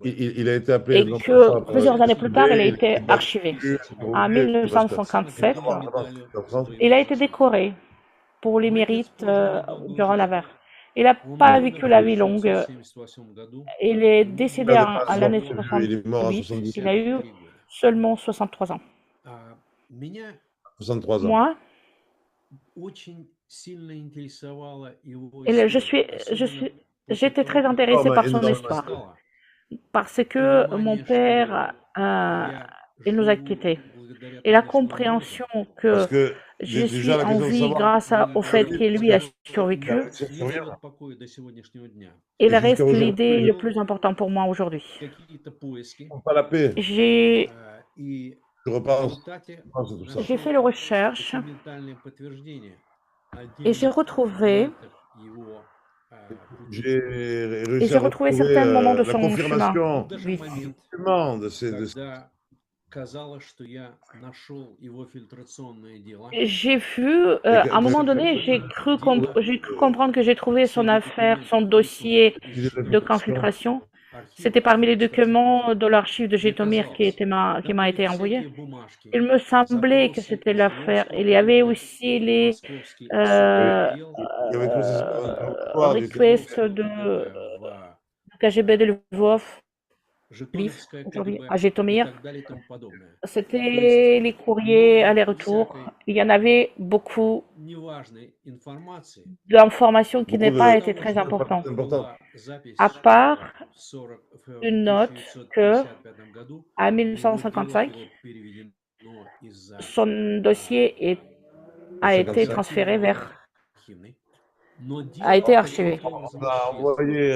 il a été appelé et donc, que par plusieurs années plus tard, il a KGB, été il a archivé. été En retrouvé parce que 1957, en France, il a été décoré pour les mérites durant la guerre. Il n'a pas vécu la vie longue. Il est décédé il n'avait à pas l'année encore prévu, il est mort à 68. 70, Il a eu seulement 63 ans. 63 ans. Moi, j'étais très intéressée par son histoire parce que mon père, il nous a quittés. Et la compréhension Parce que que je déjà, suis la en question de vie savoir grâce au fait lui, qu'il lui a il survécu, a réussi à survivre. il Et jusqu'à reste aujourd'hui, l'idée le plus important pour moi aujourd'hui. pas la paix. J'ai Je repense à tout ça. fait les recherches et j'ai retrouvé J'ai réussi à retrouver certains moments de la son chemin confirmation de vie. de ces J'ai vu, à un moment donné, j'ai cru comprendre que j'ai trouvé son affaire, son dossier de infiltration. C'était parmi les documents de l'archive de Jytomyr qui m'a été envoyé. Il me semblait que c'était l'affaire. Il y avait aussi les il y avait tous ces requests de KGB de Lvov, aujourd'hui, à Jytomyr. C'était les courriers aller-retour. Il y en avait beaucoup d'informations qui n'ont pas été très importantes. À part une note que, à 1955, son dossier a été transféré a été archivé. On a envoyé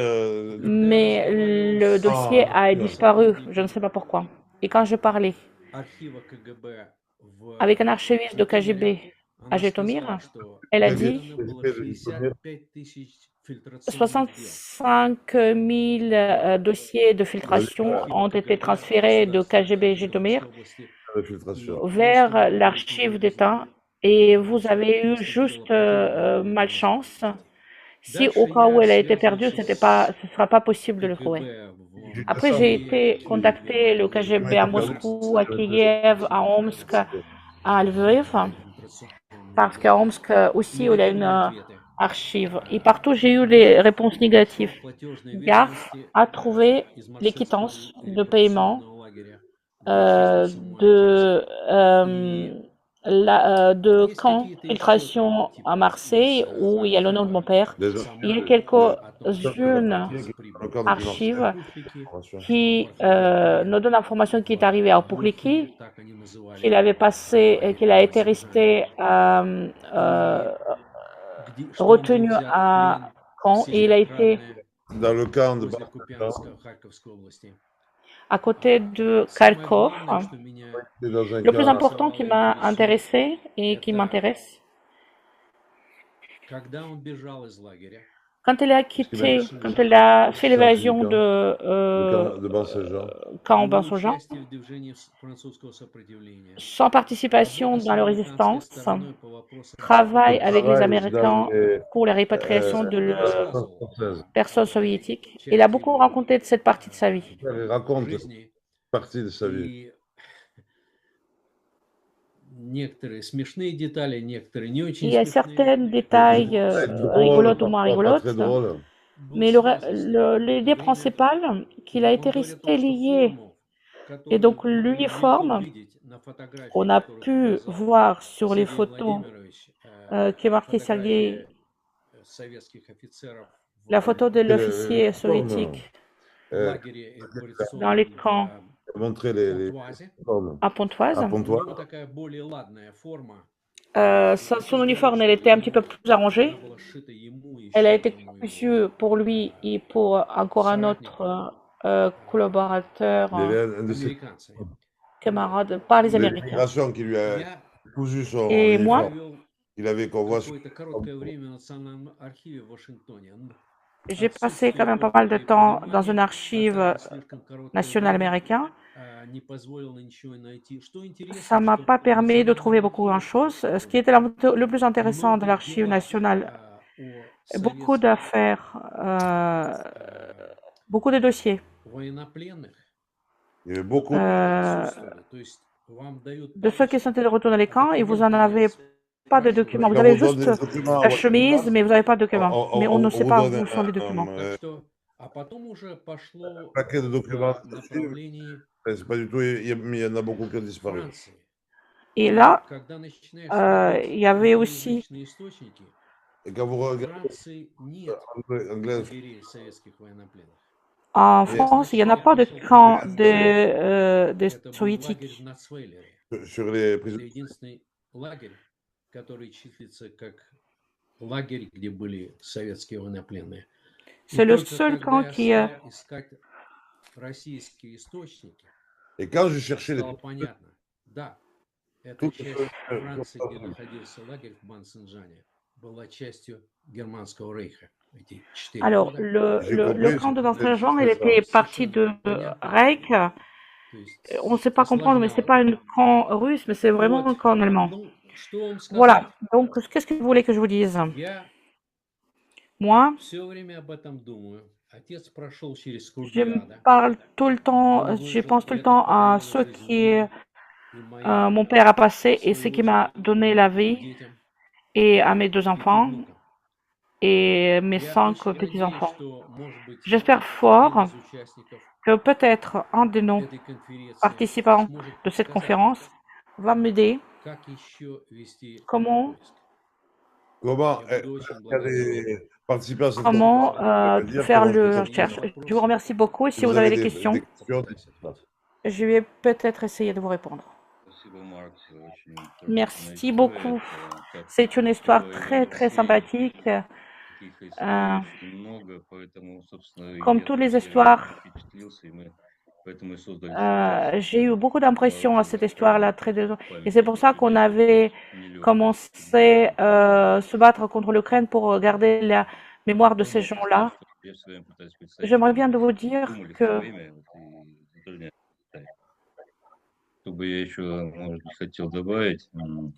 Mais le dossier a disparu, je ne sais pas pourquoi. Et quand je parlais avec un archiviste de KGB à Jytomyr, elle a dit 65 000 dossiers de filtration ont été transférés de KGB Jytomyr vers l'archive d'État et vous avez eu juste malchance. Si au cas où elle a été perdue, ce ne sera pas possible de le trouver. Après, j'ai été contacter le KGB à Moscou, à Kiev, à Omsk, à Lviv, parce qu'à Omsk aussi, il y a une archive. Et partout, j'ai eu les réponses négatives. Gare a trouvé les quittances de paiement de camp filtration à Marseille où il y a le nom de mon père. Il y a quelques-unes archives qui nous donnent l'information qui est arrivée à Poukliki, qu'il avait passé, qu'il a été resté retenu à Caen et il a été dans le camp de à côté de Kharkov. Le plus important qui m'a intéressé et qui m'intéresse, quand elle a quitté, quand elle a fait l'évasion de camp Ban-Saint-Jean, sans participation dans la résistance, travaille avec les Américains pour la répatriation de personnes soviétiques. Il a beaucoup raconté de cette partie de sa vie. Il raconte une partie de sa vie. Il y a certains détails rigolotes ou moins rigolotes, mais l'idée principale, qu'il a été resté lié. Et donc l'uniforme qu'on a pu voir sur les photos qui est marqué Sergei, la photo de l'officier soviétique dans les camps à Pontoise. Son uniforme, elle était un petit peu plus arrangée. Elle a été conçue pour lui et pour encore un autre collaborateur, camarade, par les Américains. Qui lui a cousu son et moi, il avait qu'on voit j'ai passé quand même pas mal de temps dans une archive nationale américaine. Ça ne m'a pas permis de trouver beaucoup de choses. Ce qui était le plus intéressant de l'archive nationale, beaucoup d'affaires beaucoup de dossiers. Il y avait beaucoup De ceux qui sont de retour dans les camps, et vous n'en avez pas de documents. Vous Quand avez vous donnez juste des documents à la votre chemise, place, mais vous n'avez pas de documents. Mais on ne sait vous pas donne où sont les documents. un paquet de documents. C'est pas du tout, mais il y en a beaucoup qui ont disparu. Et là, il y avait aussi, Et quand vous regardez anglais, en France, il n'y en a pas de camp de soviétiques. sur les prisonniers, единственный лагерь, который числится как лагерь, где были советские военнопленные. C'est le seul camp qui est... искать российские источники, et quand je cherchais les стало понятно, да, эта Тут часть это, Франции, где находился лагерь в Бансенджане, была частью Германского рейха. Эти 4 Alors, года. le camp de Vincent-Jean, il était parti de Reich. То есть On ne sait pas comprendre, mais ce n'est pas un camp russe, mais c'est vraiment un camp allemand. Ну, что вам сказать? Voilà. Donc, qu'est-ce que vous voulez que je vous dise? Я Moi, все время об этом думаю. Отец прошел через je Кургиада. parle tout le temps, je pense tout le temps à ce qui mon père a passé et ce qui m'a donné la vie, et à mes 2 enfants et mes 5 petits-enfants. J'espère fort que peut-être un de nos participants de cette conférence va m'aider comment comment participer à cette comment conférence, faire comment le recherche. Je vous remercie beaucoup. Si vous avez des questions, je vais peut-être essayer de vous répondre. Merci beaucoup. C'est une histoire très, très sympathique. Comme toutes les histoires, j'ai eu beaucoup d'impression à cette histoire-là. Et c'est pour ça qu'on avait commencé à se battre contre l'Ukraine pour garder la mémoire de ces gens-là. J'aimerais bien de vous dire que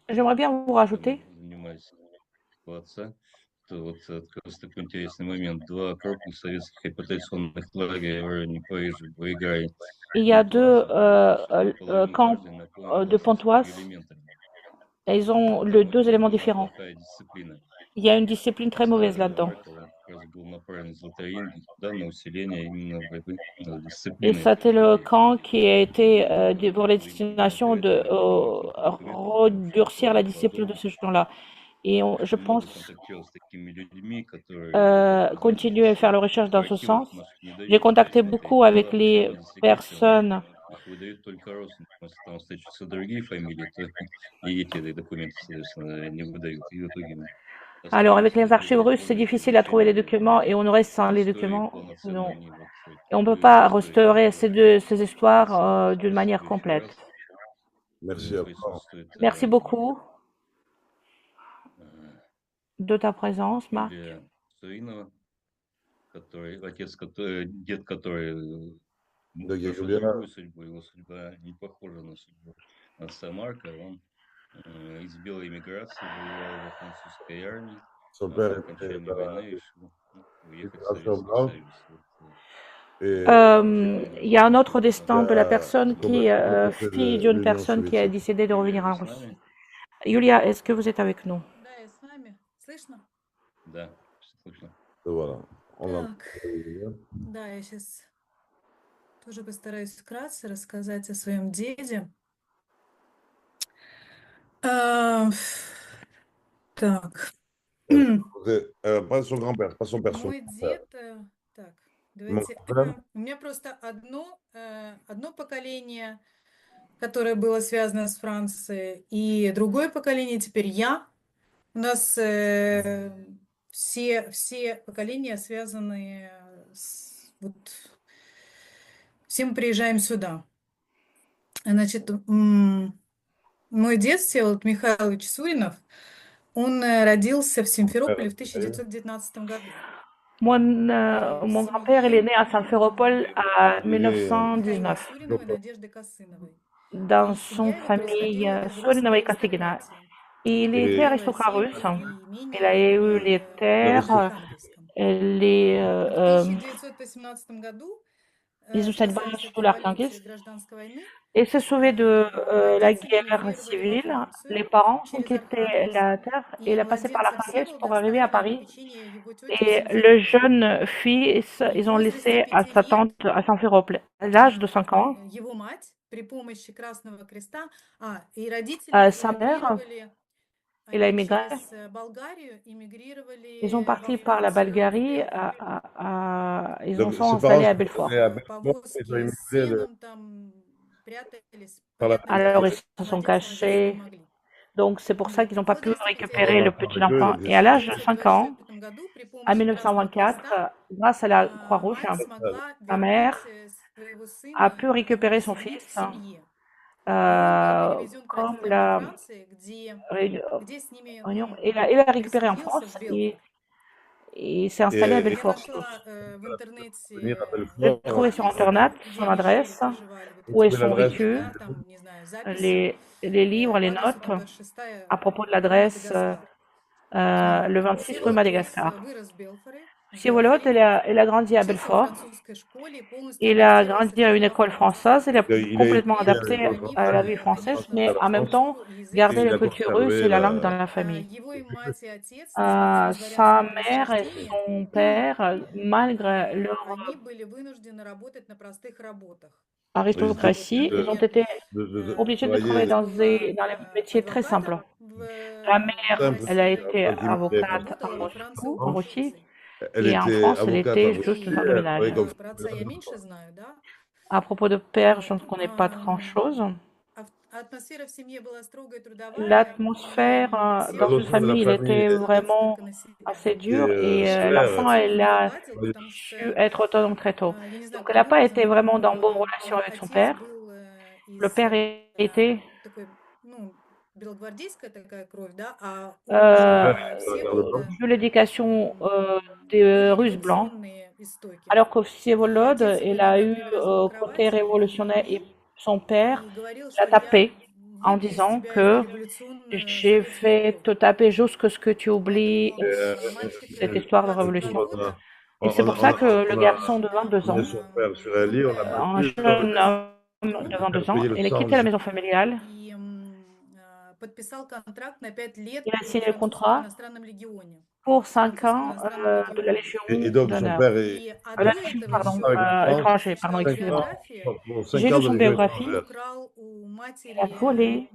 j'aimerais bien vous rajouter. Вот открылся такой интересный момент. 2 крупных советских репатриационных лагеря в районе Парижа выиграли. Il y a 2 camps de Pontoise. Et ils ont 2 éléments différents. Il y a une discipline très mauvaise là-dedans. Et c'était le camp qui a été pour les destinations de redurcir la discipline de ces gens-là. Et je pense continuer à faire la recherche dans ce sens. J'ai contacté beaucoup avec les personnes. Alors, avec les archives russes, c'est difficile à trouver les documents et on reste sans les documents. Non. Et on ne peut pas restaurer ces histoires d'une manière complète. Merci à toi. Merci beaucoup de ta présence, Marc. Son père était il y a un autre destin de la personne qui est fille d'une personne qui a décidé de revenir en Russie. Yulia, est-ce que vous êtes avec nous? Voilà. Да, я сейчас тоже постараюсь вкратце рассказать о своем деде. Так. Pas son grand-père, pas son père. Мой дед, так, давайте, у меня просто одно поколение, которое было связано с Францией, и другое поколение, теперь я. У нас все поколения связаны вот, все мы приезжаем сюда. Значит, мой дед, Всеволод Михайлович Суринов, он родился в Симферополе в 1919 году. Mon grand-père, il est né à Simferopol en 1919. Dans son famille Sorinova et Kosygina. Il était aristocrate russe. Il a eu les terres les, В 1918 году les Oussaïdbas спасались sous этой эволюции из l'Arkhanghelsk гражданской войны. et se sauvaient de la Родители guerre эмигрировали во civile. Les Францию parents ont через quitté Архангельск. la terre et il И a passé par младенца l'Arkhanghelsk Всеволода pour arriver à оставили на Paris. попечение его тети в Et le Симферополе. jeune fils, И в ils ont возрасте laissé à 5 sa лет tante à Saint-Férople. À l'âge de 5 ans, его мать при помощи Красного Креста, и родители sa mère, эмигрировали, il a они émigré. через Болгарию Ils эмигрировали ont во parti par la Францию, в Bulgarie, Белфорд. ils ont Donc, sont ses parents installés à sont Belfort. allés à Belfort, ils ont Повозки с immigré сеном там прятались. par la Понятное дело, Alors ils Belgique. se sont младенца они взять не cachés. могли. Donc c'est pour ça qu'ils n'ont В pas pu возрасте 5 récupérer лет, le Avec petit eux, il enfant. Et à existe. l'âge в de 5 ans, 1924 году при à помощи Красного 1924, Креста grâce à la Croix-Rouge, мать смогла sa mère вернуть своего a сына pu récupérer son семьи, к fils, семье. И он перевезен к comme родителям во la Франции, где с ними, réunion. Il a récupéré en присоединился в France Белфорд. et s'est installé à Et Я Belfort. нашла в venir à интернете J'ai Belfort, trouvé sur адрес, Internet где son они жили, adresse, проживали, вот où эти elles trouver sont l'adresse. документы, vécues, да, там, не знаю, записи. les livres, les По адресу notes там 26-я à propos de рue l'adresse Мадагаскар. le 26 rue Всеволод Madagascar. вырос в Белфоре, Всеволод, il a grandi à учился в Belfort. французской школе, полностью Il a адаптировался к grandi à une жизни во école Франции. française, il a Il a complètement étudié à adapté l'école à la française, vie française, Конечно, mais en même temps, культуру и язык garder et il la a culture russe et conservé la langue dans la. la famille. Его и мать, и отец, несмотря на Sa дворянское mère et происхождение, son père, malgré leur они были вынуждены работать на простых работах. Ils étaient aristocratie, obligés ils ont été obligés de travailler travailler dans les métiers très simples. La mère, simple, elle a été entre guillemets. avocate à Moscou, en Russie, Elle et en était France, elle avocate à était Russie, juste femme de elle travaillait ménage. comme Про отца я меньше знаю, да? À propos de père, je ne Вот. connais pas grand-chose. Атмосфера в семье была строгая, трудовая. L'atmosphère И dans une Всеволод famille, il était vraiment ответственность на себя. assez dur et sévère. l'enfant, elle Не a уладил, потому su что, être autonome très tôt. я не знаю, Donc, elle n'a каким pas été образом, vraiment dans bonne relation avec son отец père. был Le père était такой, ну, белогвардейская такая кровь, да, а euh, Всеволода de l'éducation des Russes blancs, революционные истоки. alors que Всеволод, Отец il a eu неоднократно лазил в côté кровать révolutionnaire et son père и говорил, l'a что tapé я en выпью из disant тебя que эту революционную j'ai советскую fait кровь. te taper jusqu'à ce que tu oublies Поэтому мальчик cette histoire de 23 révolution. года Et c'est pour ça que le garçon de On 22 ans, a son père sur un lit, on l'a un battu, jeune homme de 22 ans, payé le il a sang quitté la maison familiale, и подписал контракт на 5 лет il a во signé le французском contrat иностранном легионе. pour 5 Французском ans иностранном de la легионе. Légion Et donc son d'honneur. père И La до Légion, этого pardon, еще avec la France, étranger, pardon, 5 excusez-moi. ans, pour J'ai 5 lu ans de son légion biographie, он étrangère. украл у il a матери volé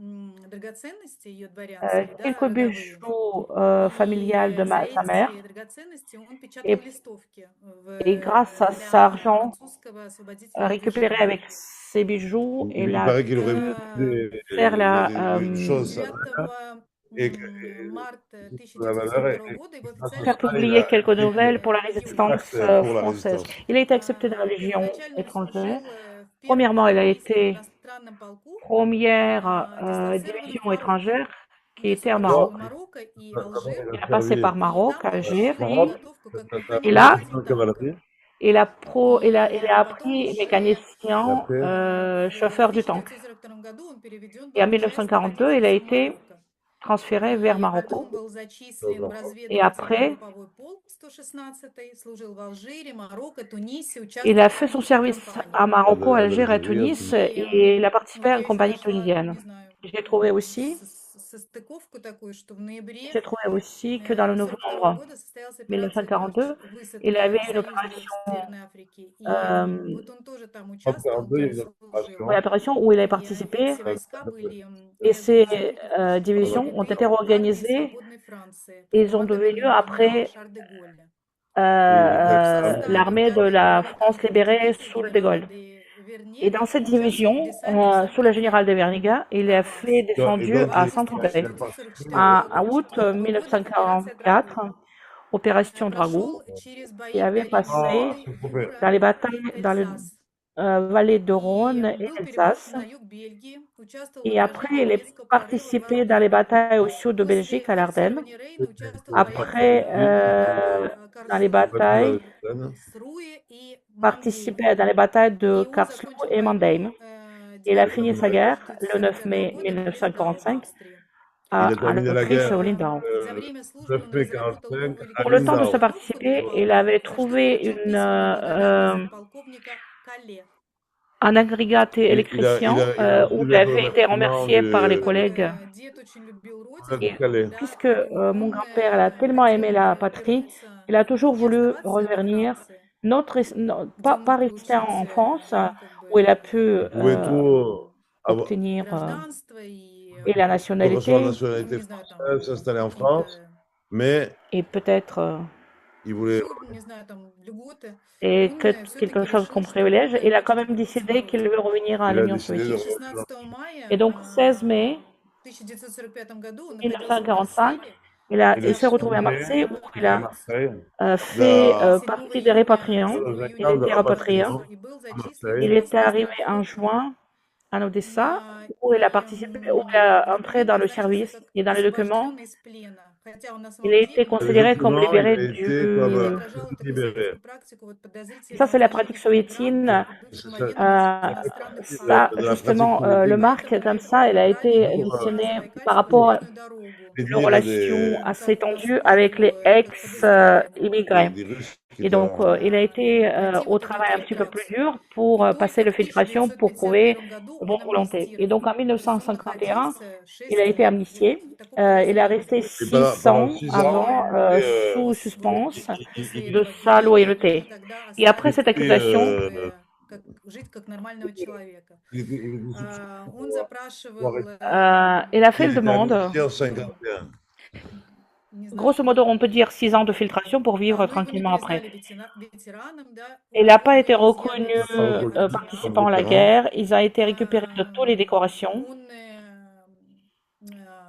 драгоценности ее дворянские, да, quelques родовые. bijoux И familiales de за sa mère, эти драгоценности он печатал et, листовки et grâce à cet для argent французского освободительного récupéré движения. avec ses bijoux, Il il a paraît qu'il aurait pu fait faire une chose 9 et марта la valeur 1902 года его grâce à официально faire ça, il publier a quelques écrit nouvelles pour la легион. résistance pour la française. résistance. Il a été accepté dans la Légion Первоначально он étrangère. служил в Premièrement, il a первом été иностранном полку, première дислоцированном в division Марокко. étrangère qui Он était au освободил Maroc. Марокко и D'abord, Алжир, il Il a a passé servi par и Maroc, там Alger, получил Maroc, подготовку как et là, водитель танка. il a, il a Потом appris уже mécanicien, après, chauffeur в du tank. 1942 году он переведен Et en в часть 1942, il a находившуюся в été Марокко. transféré vers И потом Marocco. был зачислен в Et разведывательный après, групповой полк 116-й, служил в Алжире, Марокко, Тунисе, il a участвовал fait в son турецких service à кампаниях. Marocco, Alger, à Algérie, Tunis, И et il a participé вот à я une еще compagnie нашла, tunisienne. не знаю, J'ai trouvé aussi, состыковку такую, что в ноябре j'ai trouvé aussi que dans le 1942 novembre года состоялась операция 1942, «Керчь», il высадка avait une союзников opération, в Северной Африке. И euh, вот он тоже там en участвовал, 42, il y a там une служил. une opération où il a И participé, все войска были et ces реорганизованы как divisions ont КГБ été армии réorganisées свободной Франции et под ils ont devenu командованием генерала après Шарля де Голля. l'armée de la France libérée sous le de Gaulle. Et dans cette division, sous le général de Verniga, il a fait descendu à Saint-Tropez. En août 1944, opération Dragou, qui avait passé dans les batailles dans le vallée de Rhône et Alsace. Et après, il est participé dans les batailles au sud de Belgique, à l'Ardenne. Après, dans les batailles, participé dans les batailles de Karlsruhe et Mannheim. Il a fini sa guerre le 9 mai 1945 a à terminé la l'autrice guerre Lindau. За время службы 9 он mai разработал 45 новый à Pour le temps de электрический se Lindau. станок под participer, il Линдау, avait за что trouvé получил письменную благодарность от полковника Калле. un agrégaté électricien Il a où reçu il des avait été remerciements remercié par les Так как collègues. дед очень любил Et родину, Calais. да, puisque то mon он grand-père elle a tellement aimé хотел la patrie, вернуться il a toujours и voulu оставаться во revenir, Франции, pas, где он pas мог rester en получить, France, ну, как où il a бы, pu Il pouvait tout avoir, obtenir гражданство и, et la recevoir la nationalité, ну, nationalité не знаю, там, française, s'installer en France, какие-то mais et peut-être il voulait не знаю, там, льготы, et он quelque все-таки chose решил, comme что он privilège, il a quand хочет même вернуться в décidé qu'il родину. veut revenir à il a l'Union décidé de soviétique. И revenir 16 мая Et donc 16 mai 1945 году он находился в 1945, Марселе, et le il s'est 6 retrouvé à mai, Marseille où il à a Marseille, fait la, 7 partie des июня, répatriants. 7 le июня Il camp de était rapatrié. rapatriement и был à зачислен Il Marseille. était непосредственно arrivé в en флот. juin à Odessa, où il a participé, où il В a entré dans документах le значился service как et dans les documents. освобожденный из плена, хотя он на Il самом a été деле Dans les considéré comme documents, il libéré a été comme и du... отражал такую libéré. советскую практику вот Ça, c'est подозрительного la pratique отношения к soviétine. иммигрантам и бывшим C'est военным ça fait иностранных partie Ça, армий. de la pratique justement, le soviétique marque Поэтому comme ça, il a брали été pour на missionné par Забайкальскую rapport à железную дорогу une prévenir relation assez как tendue avec les службу, как подозреваемого. ex-immigrés. des Russes qui Et étaient donc, il a été Пройти au вот этот travail un petit peu plus путь. dur И pour passer только le в filtration pour prouver 1951 году bonne он volonté. Et donc, амнистирован. en То есть он 1951, находился il 6 a été лет amnistié. в таком Il est подозрении. resté Et 6 pendant ans 6 ans, avant et, sous Вот suspens после de этого sa обвинения ему loyauté. тогда Et après cette оставили accusation, жить как нормального человека. il était soupçonné Он d'avoir запрашивал, il a fait il une était demande. amnistié en 51. не знаю, Grosso modo, on peut dire 6 ans de filtration pour да, vivre но его не tranquillement après. признали ветераном, да, Il n'a pas он été был reconnu изъят из Pas reconnu comme participant à la vétéran. guerre. Il a été récupéré de toutes les décorations. Он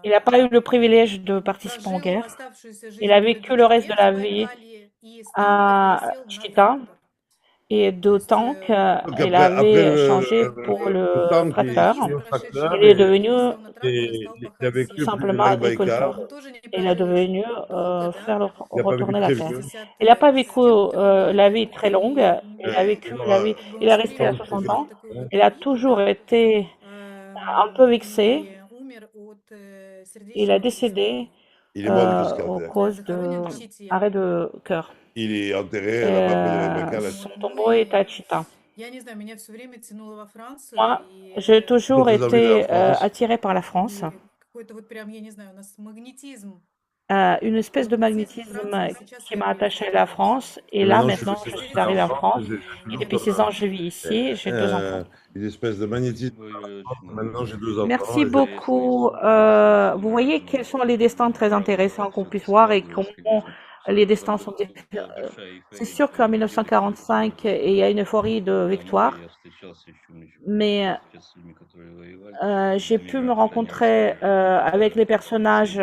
Il n'a pas eu le privilège de participer en прожил guerre. оставшуюся Il жизнь a в vécu городе le reste Чите de в la vie Забайкалье и с танка à пересел на Chita. трактор. Et То de есть tank, Donc il après avait changé pour le le temps qu'il tracteur. est тракторист, au tracteur, Il est прошедший, devenu пересел на трактор и стал il a пахать vécu tout землю. simplement dans le Baïkal. agriculteur. Он тоже не Et il est прожил devenu очень долго, faire да, Il n'a pas vécu retourner la très terre. vieux. Il n'a pas vécu 61 la году. vie très longue. Il a vécu Alors, la vie. Как бы Il он est все resté à время 60 проходил ans. такую вот Il a элиту, toujours да, été un peu vexé. и умер от Il a сердечного приступа. décédé il est mort du crise aux cardiaque. causes Захоронен в Чите. d'arrêt de cœur. Il est enterré là-bas près de la Baïkal. Son tombeau est à Chita. Я не знаю, меня все время тянуло во Францию, Moi, и j'ai toujours Très envie de la été France. attirée par la France. какой-то вот прям, я не знаю, у нас магнетизм. Une espèce de magnétisme qui m'a attachée à la France. Et là, maintenant, je suis arrivée en France. Et depuis 6 ans, je vis ici. J'ai 2 enfants. Une espèce de magnétisme. Maintenant, j'ai 2 enfants. Merci et beaucoup. Vous voyez quels sont les destins très intéressants qu'on puisse voir et comment les destins sont différents. C'est sûr qu'en 1945, il y a une euphorie de victoire, mais j'ai pu me rencontrer avec les personnages.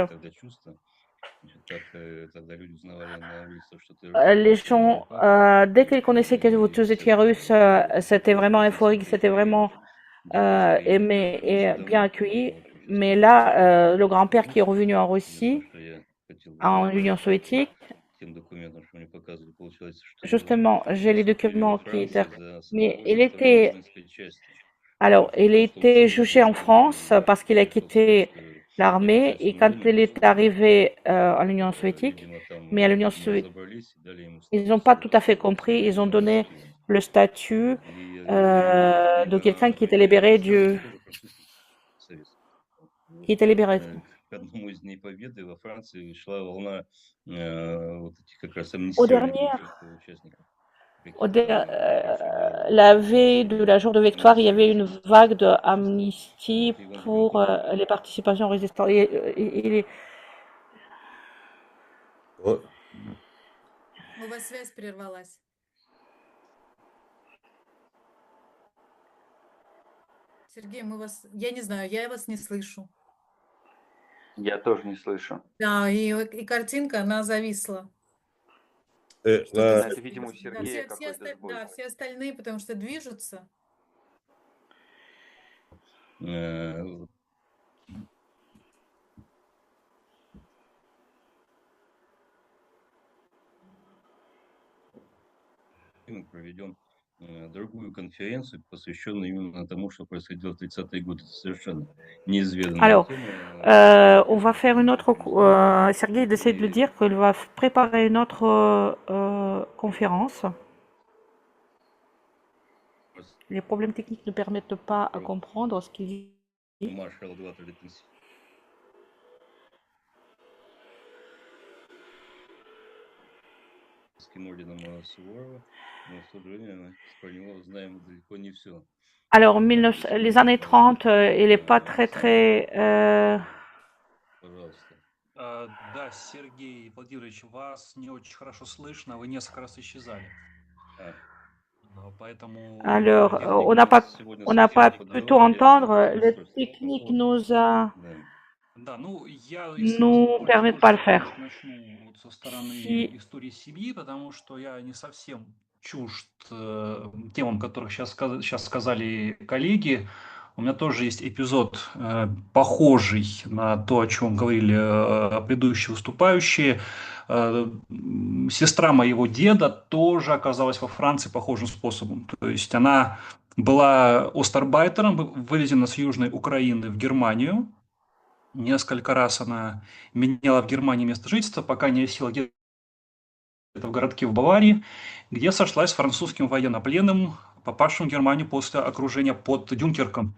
Les gens, dès qu'ils connaissaient que vous étiez russe, c'était vraiment euphorique, c'était vraiment aimé et bien accueilli. Mais là, le grand-père qui est revenu en Russie, en Union soviétique, justement, j'ai les documents qui étaient... Mais il était... Alors, il était jugé en France parce qu'il a quitté l'armée et quand il est arrivé à l'Union soviétique, mais à l'Union soviétique, ils n'ont pas tout à fait compris, ils ont donné le statut de quelqu'un qui était libéré du... Qui était libéré. Aux dernières, la veille de la jour de victoire, il y avait une vague d'amnistie pour les participations résistantes. У вас связь прервалась. Сергей, мы вас... Я не знаю, я вас не слышу. Я тоже не слышу. Да, и картинка, она зависла. Это, видимо, у Да, Сергея какой-то сбой. да, все остальные, потому что движутся. другую конференцию, посвященную именно тому, что происходило в 30-е годы. Это совершенно неизведанная Alors, тема. on va faire une autre. Sergueï essaie de le dire qu'il va préparer une autre conférence. Les problèmes techniques ne permettent pas à comprendre ce qu'il dit. Маршал 2-3 орденом Суворова, но в то же время про него знаем далеко не все. Alors, les années 30, il n'est pas très... Пожалуйста. Да, Сергей Владимирович, вас не очень хорошо слышно, вы несколько раз исчезали. Поэтому Alors, on n'a pas pu tout entendre. Le technique nous permet de pas le faire. Начну вот со стороны Si- истории семьи, потому что я не совсем чужд темам, которых сейчас сказали коллеги. У меня тоже есть эпизод, похожий на то, о чем говорили предыдущие выступающие. Сестра моего деда тоже оказалась во Франции похожим способом. То есть она была остарбайтером, вывезена с Южной Украины в Германию. Несколько раз она меняла в Германии место жительства, пока не осела где-то в городке в Баварии, где сошлась с французским военнопленным, попавшим в Германию после окружения под Дюнкерком.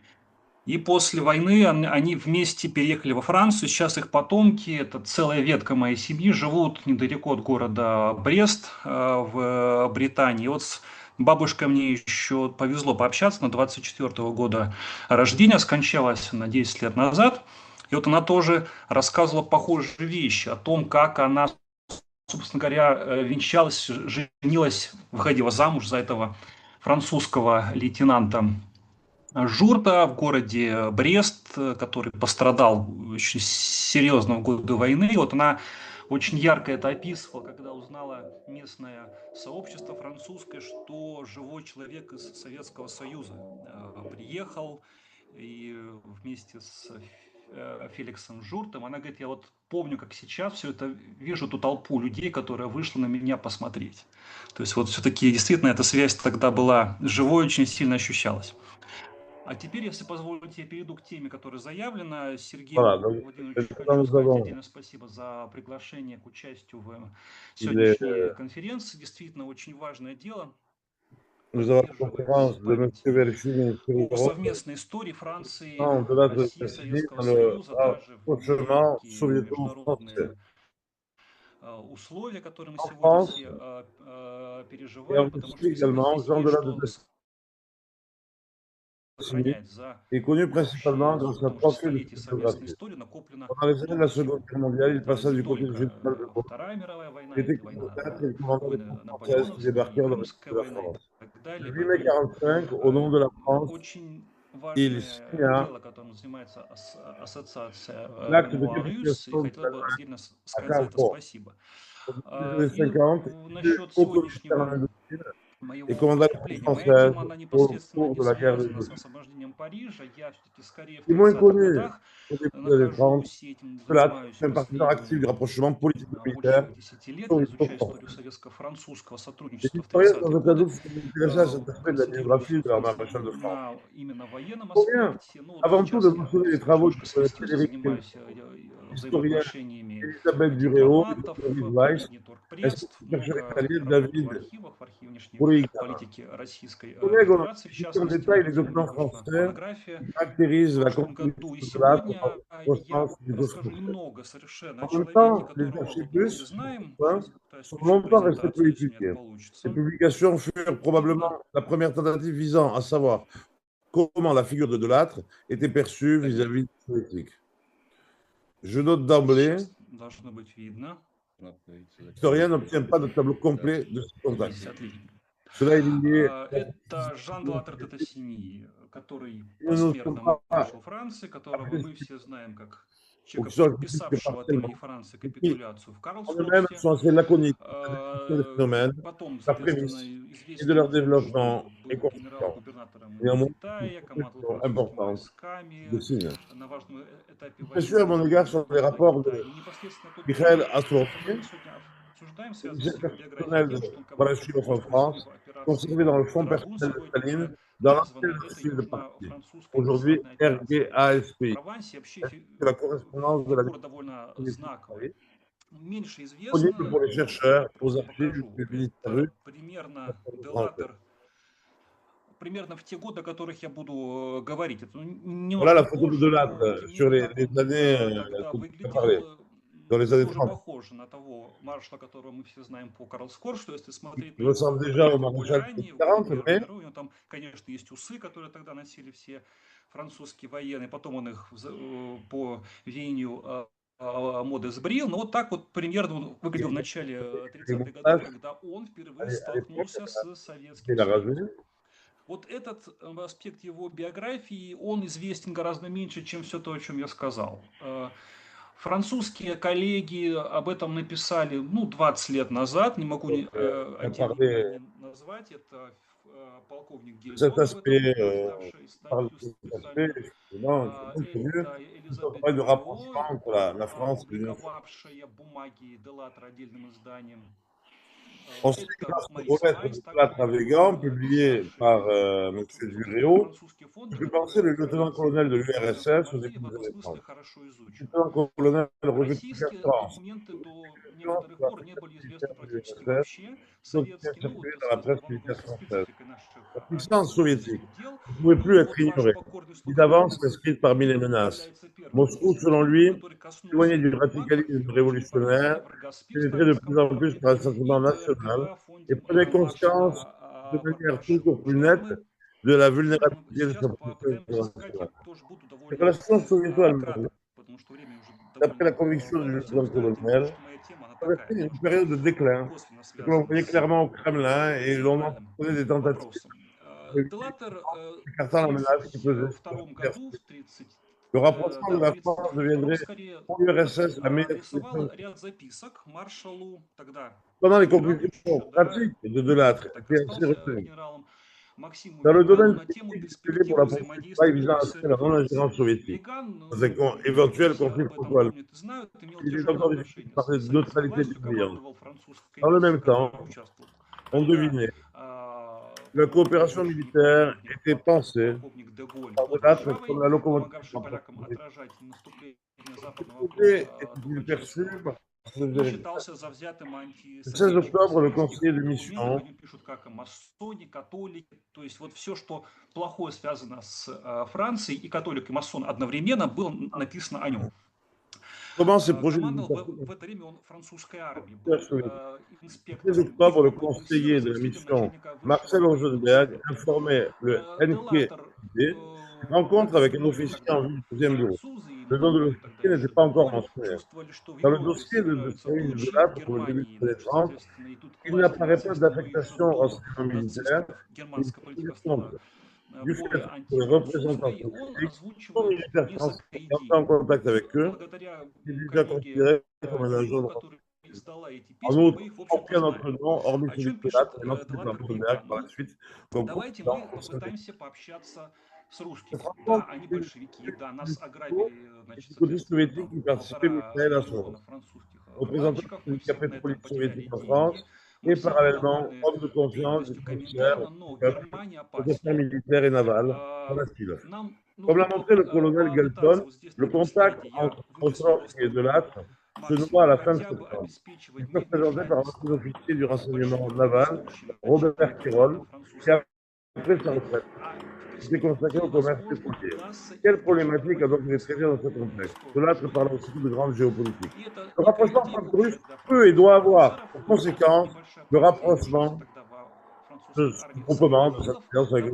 И после войны они вместе переехали во Францию. Сейчас их потомки, это целая ветка моей семьи, живут недалеко от города Брест в Британии. И вот с бабушкой мне еще повезло пообщаться, на 24-го года рождения, скончалась она 10 лет назад. И вот она тоже рассказывала похожие вещи о том, как она, собственно говоря, венчалась, женилась, выходила замуж за этого французского лейтенанта Журта в городе Брест, который пострадал очень серьезно в годы войны. И вот она очень ярко это описывала, когда узнала местное сообщество французское, что живой человек из Советского Союза приехал и вместе с Феликсом Журтом. Она говорит, я вот помню, как сейчас все это, вижу ту толпу людей, которая вышла на меня посмотреть. То есть вот все-таки действительно эта связь тогда была живой, очень сильно ощущалась. А теперь, если позволите, я перейду к теме, которая заявлена. Сергею Владимировичу хочу сказать отдельное спасибо за приглашение к участию в сегодняшней конференции. Действительно, очень важное дело. О совместной истории Франции, России, Советского Союза, даже в такие международные условия, которые мы сегодня все переживаем, потому что est connu principalement grâce à 3 faits de photographie. Pendant les années de la Seconde Guerre mondiale, il passa du côté du général de Gaulle, qui était peut-être le commandant des troupes françaises qui débarquèrent dans le sud de la France. Le 8 mai 1945, au nom de la France, il signa l'acte de capitulation à Carrefour. Au début des années 50, il fut haut-commissaire en Indochine et commanda les troupes françaises au cours de la guerre de Indochine. Il est moins connu au début des années 30, cela est un partisan actif du rapprochement politique-militaire sur l'histoire. Les historiens, sans aucun doute, se sont intéressés à cet aspect de la biographie de leur maréchal de France. Il convient avant tout de mentionner les travaux de Frédéric historien Elisabeth Duréo et de Maurice Weiss, ainsi que le chercheur italien David Brugada. Collègues, on a discuté en détail les documents français qui caractérisent la contribution de l'art au sens du construction. En même temps, les archibus sont longtemps restés peu étudiés. Ces publications furent probablement la première tentative visant à savoir comment la figure de Delattre était perçue vis-à-vis des soviétiques. Je note d'emblée, l'historien n'obtient pas de tableau complet de ce contact. Cela est lié à eux-mêmes sont assez laconiques des phénomènes, la prémisse et de leur développement est consistant. Néanmoins, une question importante de signes. Précieux à mon égard sont les rapports de Michael Assorti, personnel de Balashikov en France, conservé dans le fonds personnel de Staline, dans l'ancien style de parti, aujourd'hui RGASPI. C'est la correspondance de la disponible pour les chercheurs, aux archives du ministère russe. Примерно в те годы, о которых я буду говорить. Это Voilà la photo de Delattre sur les années dont tu as parlé, dans les années 30. похоже на того маршала, которого мы все знаем по Карлскорсту. Если смотреть Il ressemble déjà au maréchal Mitterrand, mais там, конечно, есть усы, которые тогда носили все французские военные. Потом он их по веянию моды сбрил. Но вот так вот примерно он выглядел в начале 30-х годов, когда он впервые столкнулся с Советским Союзом. Вот этот аспект его биографии, он известен гораздо меньше, чем все то, о чем я сказал. Французские коллеги об этом написали, 20 лет назад, не могу отдельно назвать, это полковник Гильзон, публиковавшая бумаги Делатра отдельным изданием. On sait grâce au lettre de Delattre navigant, publié par M. Duréo, je peux penser le lieutenant-colonel de l'URSS aux équipes de défense. Le lieutenant-colonel Roger Pierre-France, circulé dans la presse militaire française. La puissance soviétique ne pouvait plus être ignorée, ni d'avance inscrite parmi les menaces. Moscou, selon lui, éloigné du radicalisme révolutionnaire, pénétré de plus en plus par un sentiment national et prenait conscience de manière toujours plus nette de la vulnérabilité de son processus international. Les relations soviéto-allemandes, d'après la conviction du lieutenant-colonel, traversaient une période de déclin, que l'on voyait clairement au Kremlin et l'on en faisait des tentatives écartant la menace qui pesait sur la liberté. Le rapprochement de la France deviendrait pour l'URSS la meilleure solution. Pendant les conclusions pratiques de Delattre étaient ainsi retenues. Dans le domaine technique discuté pour la politique visant à assurer la non-ingérence soviétique, dans un éventuel conflit franco-allemand, il est encore difficile de parler de neutralité bienveillante. Dans le même temps, on devinait que la coopération militaire était pensée par Delattre comme la locomotive. Est-il perçu le 16 octobre, le conseiller de mission то есть вот все, что плохое связано с Францией и католик и масон одновременно, было написано о нем. Comment ces projets в это время он французской армии был Le 16 octobre, le conseiller de la mission Marcel Rosenberg informait le NKVD d'une rencontre avec un officier en vue du deuxième bureau. Le nom de l'officier n'était pas encore mentionné. Dans le dossier de Cyril Delattre pour le début des années 30, il n'apparaît pas d'affectation au renseignement militaire, du fait que les représentants politiques, tous les militaires français entrant en contact avec eux, ils étaient déjà considérés comme un agent de renseignement. En outre, aucun autre nom, hormis celui de Delattre, n'est mentionné par Rosenberg par la suite comme consultant au sein de с русскими. Да, они большевики, да, нас ограбили, значит, soviétique qui participait Michael Asson, représentant du café politique soviétique en France, et parallèlement homme de confiance du commissaire aux affaires militaires et navales, Vanassilov. Comme l'a montré le colonel Galton, le contact entre Ossoff et Delattre se noua à la fin de septembre. Il fut présenté par un ancien officier du renseignement naval, Robert Tirol, qui a après sa retraite était consacré au commerce pétrolier. Quelle problématique a donc été traitée dans ce contexte? Delattre parle aussi de grande géopolitique. Le rapprochement franco-russe peut et doit avoir pour conséquence le rapprochement de ce groupement, de cette alliance avec les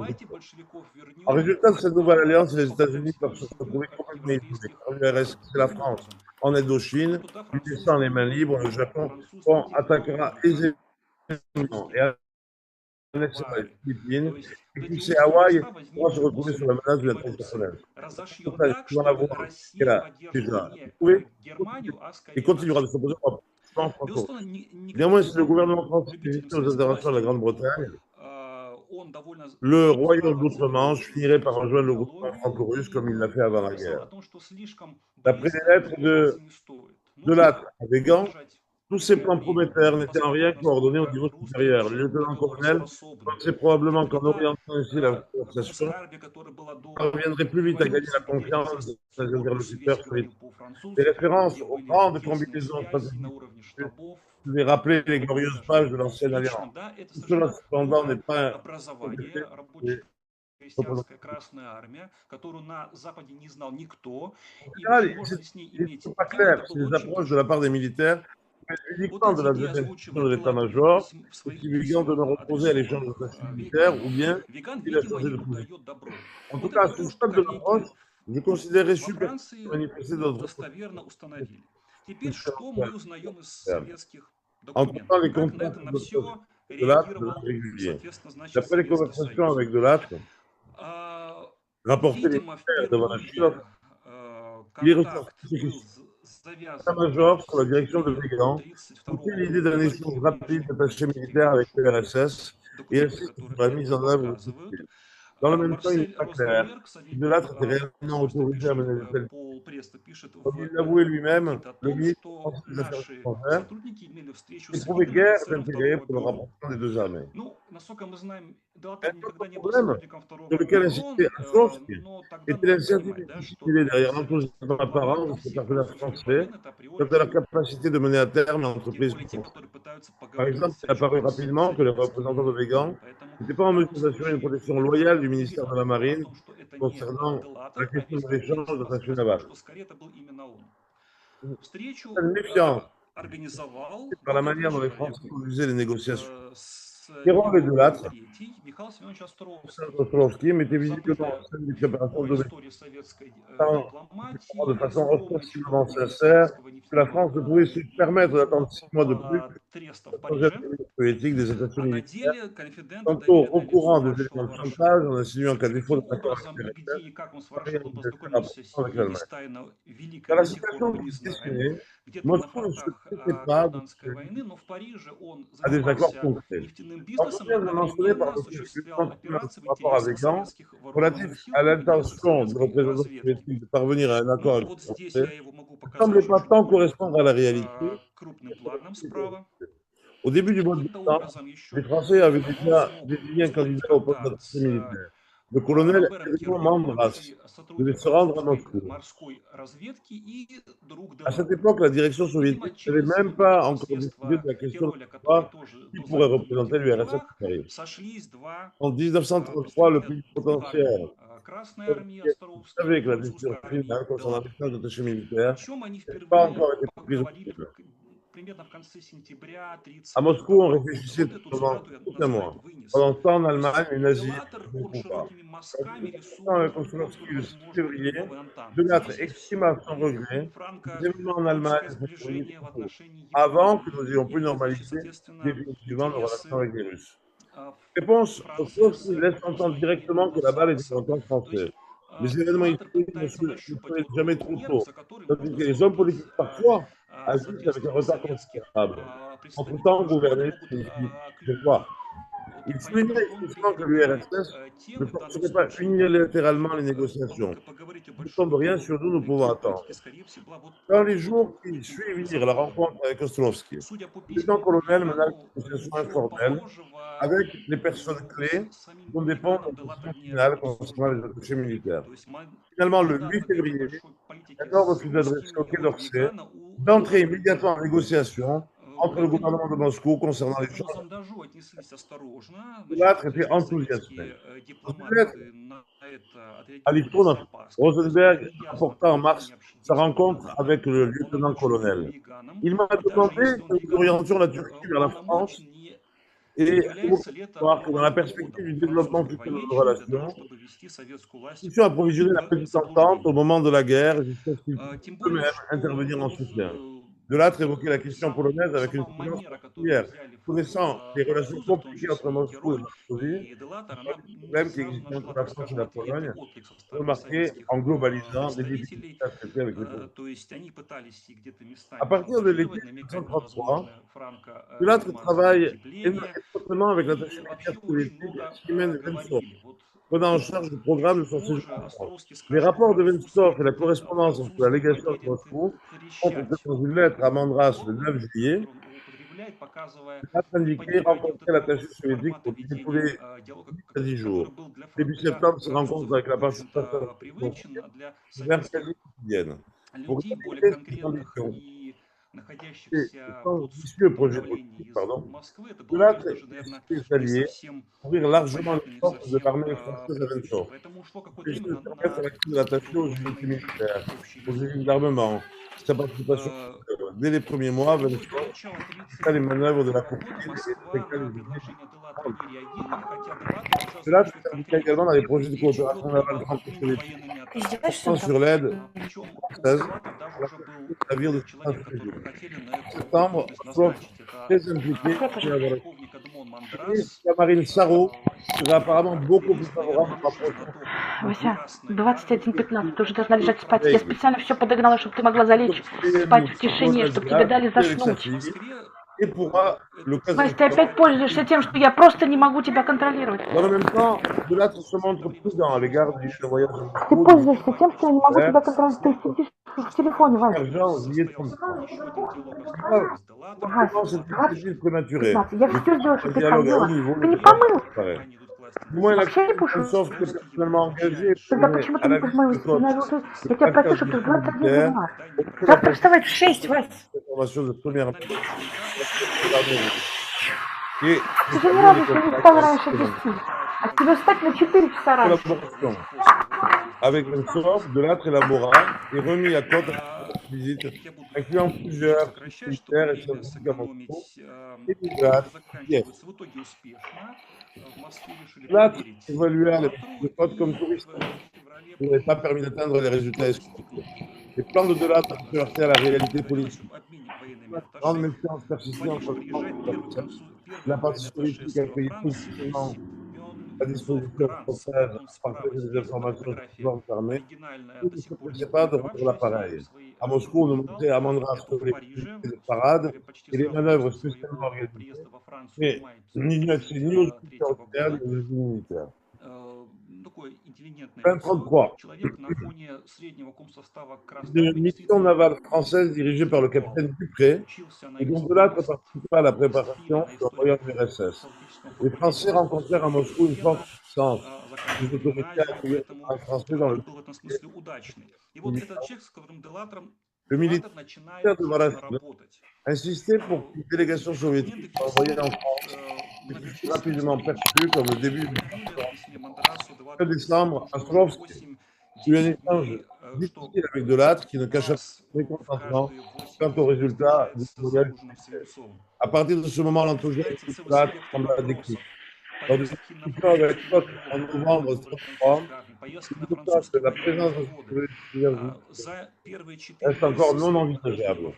En résultat de cette nouvelle alliance, les États-Unis peuvent se retrouver complètement isolés. L'URSS et la France en Indochine, lui laissant les mains libres, le Japon attaquera aisément et les Philippines, et qui c'est Hawaï pourra se retrouver sur la menace de l'attaque personnelle. Tu vas avoir qu'elle a déjà trouvé et continuera de s'opposer au rapprochement franco-russe. Néanmoins, si le gouvernement français résiste aux interventions de la Grande-Bretagne, le royaume d'Outre-Manche finirait par rejoindre le gouvernement franco-russe comme il l'a fait avant la guerre. D'après les lettres de Delattre à Végan, Tous ces plans prometteurs n'étaient en rien coordonnés au niveau supérieur. Le lieutenant-colonel pensait probablement qu'en orientant ainsi la conversation, on parviendrait plus vite à gagner la confiance de ses interlocuteurs soviétiques. Les références aux grandes combinaisons stratégiques devaient rappeler les glorieuses pages de l'ancienne alliance. Tout cela, cependant, n'est pas крестьянская Красная Армия, которую на Западе не знал никто, и il возможно с ней иметь n'est pas дело, clair это si было les очень approches de la part des militaires, mais uniquement de la deuxième section de l'état-major, et qui Vigan demeure opposé à l'échange de tâches militaires, ou bien Виган, il a видимо, changé de ему position. дает добро. En tout Вот cas, à это ce то, что stade de l'approche, коллеги je considérais во super Франции manifester notre достоверно установили. Теперь что мы узнаем из советских entre-temps, документов? les Как на contacts это на de все Delattre devenaient реагировал, réguliers. соответственно, значит, D'après les Советский conversations Союз? avec Delattre, rapporté les Видимо, militaires devant la впервые Chine, il est контакт ressorti был que завязан l'état-major, в sous la direction de сентябре Vigan, 1932 poussait l'idée d'un года. échange rapide Архив d'attachés Нижний, militaires avec l'URSS et документы, insiste которые sur la mise это en œuvre de ce показывают. style. Dans le même temps, il n'est Марсель pas clair Розненберг, si советник Delattre était réellement посольства, autorisé à пишет, mener de telles. Пол Преста пишет Comme в il l'avouait lui-même, Никит о le том, ministre что français des Affaires наши étrangères сотрудники имели встречу с n'éprouvait видным guère офицером d'intérêt второго pour le бюро. rapprochement des deux armées. Ну, насколько мы знаем, Un Делатор autre никогда не был problème сотрудником второго sur lequel бюро, insistait Assovski но тогда était надо l'incertitude понимать, да, что dissimulée для derrière советских l'enthousiasme apparent de дипломатов ces все partenaires прозвища français военные априори quant à leur плохо. capacité de mener à terme Тем l'entreprise более те, française. которые пытаются Par поговорить exemple, il с apparut rapidement que les représentants de Vigan Поэтому n'étaient pas en в mesure данном d'assurer une случае protection это loyale du не ministère видно de la было о Marine том, что это не concernant Делатор, la а question весь de l'échange контекст d'attachés подсказывает, navals. что скорее это был именно он. Встречу Cette méfiance организовал par la вот manière этот dont les человек Français conduisaient les négociations. с Kéron et Георгием Delattre, III, Михаил Семенович Островский. Ostrovsky mettaient visiblement en Забытая scène des préparations по domestiques, истории советской tant дипломатии, de façon скромный ostensiblement чиновник sincère советского que la нефтяного France ne pouvait se permettre d'attendre 6 mois de plus треста pour в changer Париже, la politique politique des attachés а на militaires, деле конфиденты tantôt доверенное лицо recourant à des éléments маршала de Ворошилова. chantage en insinuant qu'à défaut Каким d'accord avec образом les и где RSS, и как он с Paris Ворошиловым envisageait un познакомился, rapprochement avec и l'Allemagne. есть тайна великая, Dans la до сих пор situation мы не qui знаем. dessinée, Где-то на Moscou ne se фортах traitait pas de Гражданской войны, но в Париже он à des accords занимался concrets. нефтяным En бизнесом и première, je mentionnais одновременно par le осуществлял lieutenant операции в rapport avec интересах Gand советских вооруженных relatif сил à и в интересах l'intention du советской représentant разведки. soviétique de parvenir à un accord Ну, avec вот les здесь Français я его могу ne показать semblait pas чуть-чуть tant correspondre à la réalité. крупным планом справа. Au début du mois de Каким-то décembre, образом еще les до Français avaient этого он déjà смог désigné un установить candidat au poste контакт d'attaché с militaire. Le colonel Робером Enrico Киркоровым, Mandras бывший devait сотрудник se rendre à французской Moscou. морской разведки и друг À cette Делатора. époque, la direction Видимо, soviétique n'avait через même вот pas это encore décidé de посредство la question de Кироля, который savoir тоже qui был pourrait занят représenter нефтяными l'URSS à делах, Paris. сошлись два En 1933, le представителя pays двух potentiel армий. Красной армии Островский savait и que la décision французской армии finale concernant Делатор. l'échange d'attachés О militaires чем они n'avait pas encore впервые été prise au поговорили sérieux. примерно в конце сентября À Moscou, on 1932 года. réfléchissait Вот эту pendant цитату я tout на un слайд mois. вынес. Pendant ce temps, en То есть Allemagne, une Asie Делатор, ne он trouve pas. широкими мазками Dans le рисует Konsulovski контур le 6 возможной février, новой антанты. Delattre Здесь exprima все son есть. regret Франко des événements en Allemagne прусское se sont produits сближение в отношении avant que nous Японии ayons pu и, значит, normaliser соответственно, définitivement nos relations интересы avec les Russes. Réponse, Франции Ostrovski с laisse entendre Южной directement que la balle était dans anglo-саксом. le camp То français. есть Les événements Делатор historiques пытается ne нащупать soient вот jamais тот trop нерв, tôt, за который tandis могут que les hommes зацепить, politiques parfois agissent avec un соответственно, retard советских considérable. представителей. Entre-temps, На что они gouverner могут signifie клюнуть? voir. Вот Il поэтому soulignait он explicitement que приоритет l'URSS тем, ne и в данном forcerait pas случае unilatéralement les попытка négociations. поговорить о Nous большой sommes rien sur nous, nous pouvons attendre. геополитике, скорее всего, была вот Dans les вот jours qui таким suivirent la запросом. rencontre avec Ostrovski, Судя по le lieutenant-colonel письмам mena une Вигану, négociation ничего informelle похожего avec les personnes clés с самим dont dépend la Виганом Делатор décision не finale concernant les обсуждал. attachés militaires. То есть Finalement, le мандата 8 этой février, большой политики un ordre с fut adressé au русскими Quai от d'Orsay Вигана у d'entrer Делатора immédiatement en было. négociation entre le К gouvernement de Moscou этому concernant l'échange. зондажу отнеслись осторожно. Delattre Значит, était enthousiasmé. советские Dans une lettre дипломаты на это à отреагировали с Litvonov, опаской. Rosenberg То есть неясно, rapporta en mars поведение sa общительного rencontre Делатора. avec le Он обычен lieutenant-colonel. Виганом. Il m'a И даже demandé если он que nous Виганом orientions la Turquie vers la France уполномочен, не et является ли это voir que dans la perspective поводом du développement французской futur de nos военщины для того, relations, чтобы ввести советскую власть nous puissions approvisionner la в petite entente au заблуждение. moment de la guerre jusqu'à ce qu'ils Тем puissent более, eux-mêmes что intervenir en soutien. Delattre évoquait la question polonaise avec une сама prudence манера, которую particulière, взяли connaissant les relations французы, в том compliquées entre числе и Moscou et Герой, Varsovie, и Делатор, les она не problèmes qui сразу existaient entre нашла, la так France et скажем, la ответный Pologne, отклик со стороны remarqué советских en globalisant les представителей. difficultés à traiter avec les Polonais. То есть они пытались и где-то À местами partir de l'été шантажировать, намекать на 1933, возможное Delattre франко-германское travaille утепление. étroitement avec И l'attaché вообще militaire очень soviétique много Siemens Vensov. говорили. Вот prenant en charge le programme de son séjour Позже en France. Островский Les скажет rapports de про Венцов et la отсутствие correspondance entre la légation de намерения Moscou montrent que трещать dans une lettre à Mandras le 9 который juillet, он употребляет, показывая Delatte indiquait непонимание rencontrer l'attaché soviétique формата pour tous ведения les диалога, 10 à 10 который jours. был для Début septembre, se французов, rencontre avec la в общем-то, participation привычен, а для vers советских quasi quotidienne. Pour людей, более réaliser ces конкретных conditions и et находящихся son под vicieux projet давлением politique, из pardon, Москвы, это было, Delatte конечно же, наверное, et ses не alliés совсем ouvrirent largement понятно, les не portes de совсем l'armée française à Vensor. Поэтому ушло какое-то Puis время de permettre на l'accès de то, чтобы l'attaché aux просто unités найти militaires, общий aux язык. usines d'armement. Sa participation dès les premiers mois, Вплоть до Vensor начала fait les manœuvres de la 1932 года combine et Москва effectua на les visites. предложение Делатра не реагировала, хотя Делатр уже Delatte озвучивает s'impliqua également dans конкретно les projets de и coopération четкие navale franco-soviétique, военными Ты издеваешься portant операциями. sur l'aide Причем у française Делатра даже à la уже был conquête de navires de человек, puissance которого régime. хотели на En эту septembre, должность Ostrov, назначить. Это très impliqué, полковник Эдмон et Мандрас, la marine Saro serait apparemment beaucoup plus характерист, наверное, favorable au лучший rapprochement знаток Вася, Красной армии. 21:15, ты уже должна лежать спать. Я Aigle. специально все подогнала, чтобы ты могла залечь спать в тишине, чтобы тебе дали avec sa заснуть. В fille Москве et pourra, le cas Вась, ты échéant, опять пользуешься тем, что я просто не могу тебя контролировать. dans le même temps, Delatte se montre prudent à l'égard du voyage à Ты Moscou, пользуешься тем, что я не могу тебя контролировать. Ты сидишь в телефоне, Вась. Sergent Juillet 33. еще один диалог Островского с Делатором. Вась, Comment cette initiative prématurée 15. Я Le все сделала, чтобы ты dialogue à haut ходила. niveau Ты не ne помыл. apparaît. Они идут к власти Du moins, Вообще не l'action пушу. sauf que personnellement engagé Тогда mais почему à ты не la пуш visite моего de corps сценария? Я тебя прошу, чтобы ты в 21 militaire, поняла. auprès de la Завтра вставать в 6, Вась. formation de première main И et Ты же не радуйся, я не встала раньше 10. А тебе встать на 4 часа раньше. collaboration avec Vensor, Delatte élabora et remis à Côte cette visite, incluant plusieurs militaires et scientifiques à Moscou, et Delatte, Kiev. В итоге успешно. В Москве решили Delatte проверить évalua les Делатору, de Côte comme и touristes в феврале qui n'avaient pas permis d'atteindre les résultats escomptés. Les plans de Delatte se heurtaient à la réalité politique. обмене военными Grande атташе. méfiance persistée entre Париж le camp приезжает et la первый partie военный атташе politique accueillit Франции positivement Семен à Венцов disposition Гранц. française Вот он à справа partager des здесь, эта informations sur les фотография forces armées. оригинальная, Il до ne сих пор не s'empêchait pas de rendre опубликовавшаяся. l'appareil. Я в свои À Moscou, on nous видал montrait à Mandras это в les Париже, activités de parade почти et les сразу manœuvres после spécialement своего organisées, приезда во Францию mais в мае ni ni aux officiers 1933 ordinaires года. ni aux militaires. Такое интеллигентное Fin лицо, 33. человек на фоне среднего комсостава Красной Une Армии mission navale действительно française dirigée par le capitaine Dupré учился на et dont Delatte экспертов, participa à la стиля, préparation на de истории l'envoyeur du RSS. стратегического Les Français факультета rencontrèrent à Moscou une forte puissance. Les заканчивал autorités гимназию, accueillirent поэтому un Français dans le был в этом смысле удачный. И вот этот человек, с которым Делатор Le militaire начинает de тесно Valache работать. insistait pour qu'une délégation soviétique soit envoyée en France, qui fut rapidement perçue comme le début du En décembre, Ostrovski eut un échange difficile avec Delatte qui ne cacha pas son mécontentement quant au résultat du voyage. À partir de ce moment, l'enthousiasme de Delatte sembla décliner. Lors de cette discussion avec Koch en novembre 1933, il nota que la présence de ce reste encore non envisageable.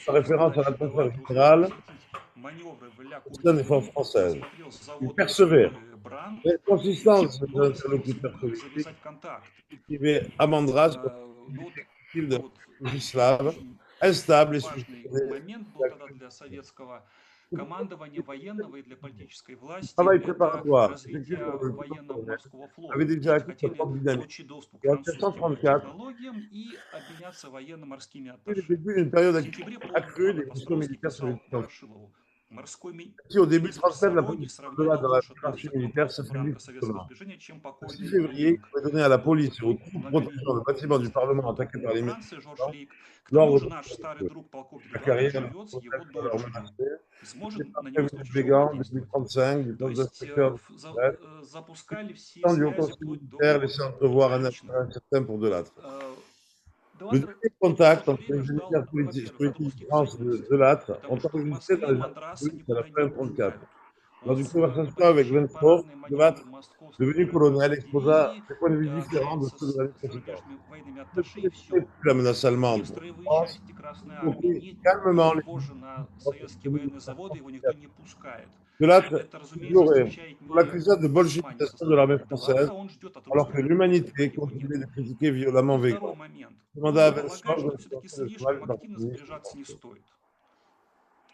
Sa référence à l'atmosphère générale au sein des forces françaises. Il persévère. La consistance de l'interlocuteur soviétique écrivait à Mandras comme une de Yugoslave, instable et Командование военного и для политической власти Travail это préparatoire развитие военно-морского флота. avait déjà acquis Хотели sa propre dynamique. получить доступ к Et en французским 1934, технологиям и обменяться военно-морскими c'est le атташе. début d'une période В сентябре accrue полгода des missions Островский militaires писал soviétiques. Ворошилову. Морской Si au début de министр 1937, la Сороги position de сравнительно Delatte dans la лучше hiérarchie относится к militaire руководству s'affaiblit франко-советского fortement. сближения, чем Le покойный 6 février, Лейбинг. il avait donné à la police et aux troupes Многолетний protégeant le bâtiment du Parlement attaqué par les Франции Жорж militaires Лейк. К тому l'ordre же de наш старый друг полковник la Делатор carrière живет с его protège leur дочерью menacée. и сможет C'était pas на него prévu устойчиво brigand воздействовать. 2035 du То poste есть d'inspecteur de Brest. запускали все Tant du Haut связи Conseil вплоть militaire до laissait entrevoir un личных. avenir incertain pour Delatte. Le Делатор dernier contact в то же entre les время ждал, militaires во-первых, politiques русских France et известий, Delatte ont потому что в enregistré dans Москве les Мандраса archives à la никуда не fin 1934. отпускают. Dans une Он conversation avec посещает Vensov, парадные Delatte, маневры московского devenu colonel, exposa артиллерии, des points de vue différents de общается ceux de l'année с précédente. зарубежными военными Il ne атташе и connaissait все. plus la menace allemande. Строевые France части Красной comprit Армии, calmement les позже на советские военные заводы его никто не пускает. Delatte Это, разумеется, ignorait. означает On l'accusa de не понимание со bolchevisation de l'armée стороны française, Делатора, он ждет от alors que русских l'humanité его нет. continuait de critiquer violemment И второй Weygand. момент. Demanda à Он Vensov полагает, de что все-таки financer le слишком cheval du активно Parti сближаться не communiste. стоит.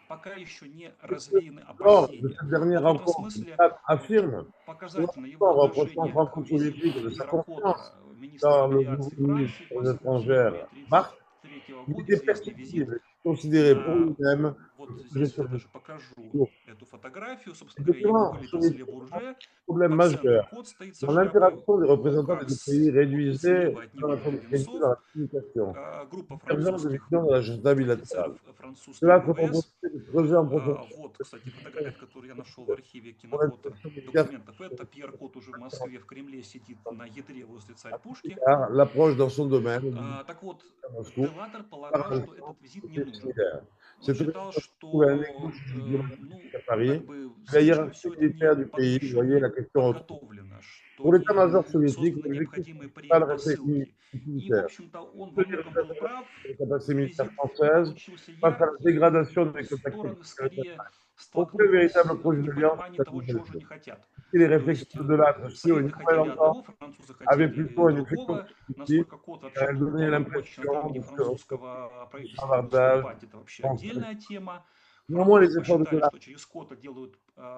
пока еще не Lors развеяны de опасения. cette dernière Вот в этом rencontre, смысле Trump affirme показательно son его rapprochement вложение franco-soviétique de sa Пьера confiance Котера, министра dans le nouveau авиации ministre Франции, des после étrangères, Mark, 1933 il года, était известный визит. perceptible, considéré pour lui-même Вот comme здесь я gestionnaire даже покажу lourd. эту фотографию. Собственно говоря, его Effectivement, вылетел soviétique, Le Bourget. problème По центру majeur. кот стоит со Dans шляпой l'interaction des représentants des deux pays Лукас, réduisait слева от dans него la это réduit Венцов, dans la communication, группа divergence de французских vision de l'agenda офицеров bilatéral. французских Cela se ВВС. proposait de creuser en profondeur Вот, кстати, фотография, которую я нашел в архиве pour être кинофото sûr des документов. Это Пьер Кот уже в Москве, в Кремле сидит на ядре возле царь Пушки. l'approche dans son domaine Так вот, à Moscou Делатор par полагал, un что этот визит не côté нужен. similaire. Он C'est считал, trouvé un что écho ну, à Paris. как бы La слишком hiérarchie все это не militaire du pays еще voyait не la question autrement. подготовлено, Pour что l'état-major не soviétique, созданы l'objectif необходимые principal restait предпосылки. И, в militaire. общем-то, он во многом был прав. Les capacités militaires Визит françaises получился face à la яркий, dégradation но des contacts стороны militaires. скорее Aucun столкнулись véritable в projet d'alliance непонимании n'a того, été чего же développé. они хотят. Si les То réflexions есть de l'âtre sur une Советы хотели nouvelle одного, entente французы avaient хотели plutôt un effet другого. constructif, Насколько Кот вообще elles был donnaient уполномочен от l'impression имени de французского правительства bavardage выступать, это вообще français. отдельная тема. Néanmoins, les Французы efforts de посчитали, l'âtre что через Кота делают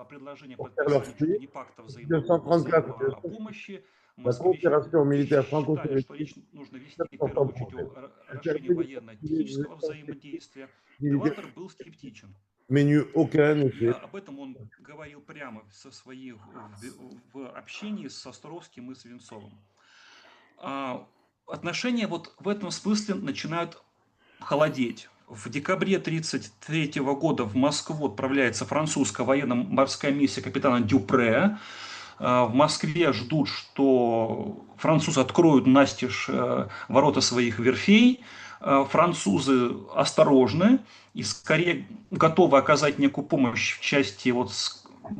предложение pour faire leur подписания чуть ли suite, не пакта 1934 взаимопомощи. la Москвичи coopération militaire считали, что franco-soviétique речь нужно вести в s'est первую очередь proposée. о Elle расширении permet de военно-технического взаимодействия. Делатор был скептичен. mais n'eut aucun И effet. об этом он говорил прямо со своих, в общении с Островским и с Венцовым. Отношения вот в этом смысле начинают холодеть. В декабре 1933 года в Москву отправляется французская военно-морская миссия капитана Дюпре. В Москве ждут, что французы откроют настежь ворота своих верфей. Французы осторожны и скорее готовы оказать некую помощь в части вот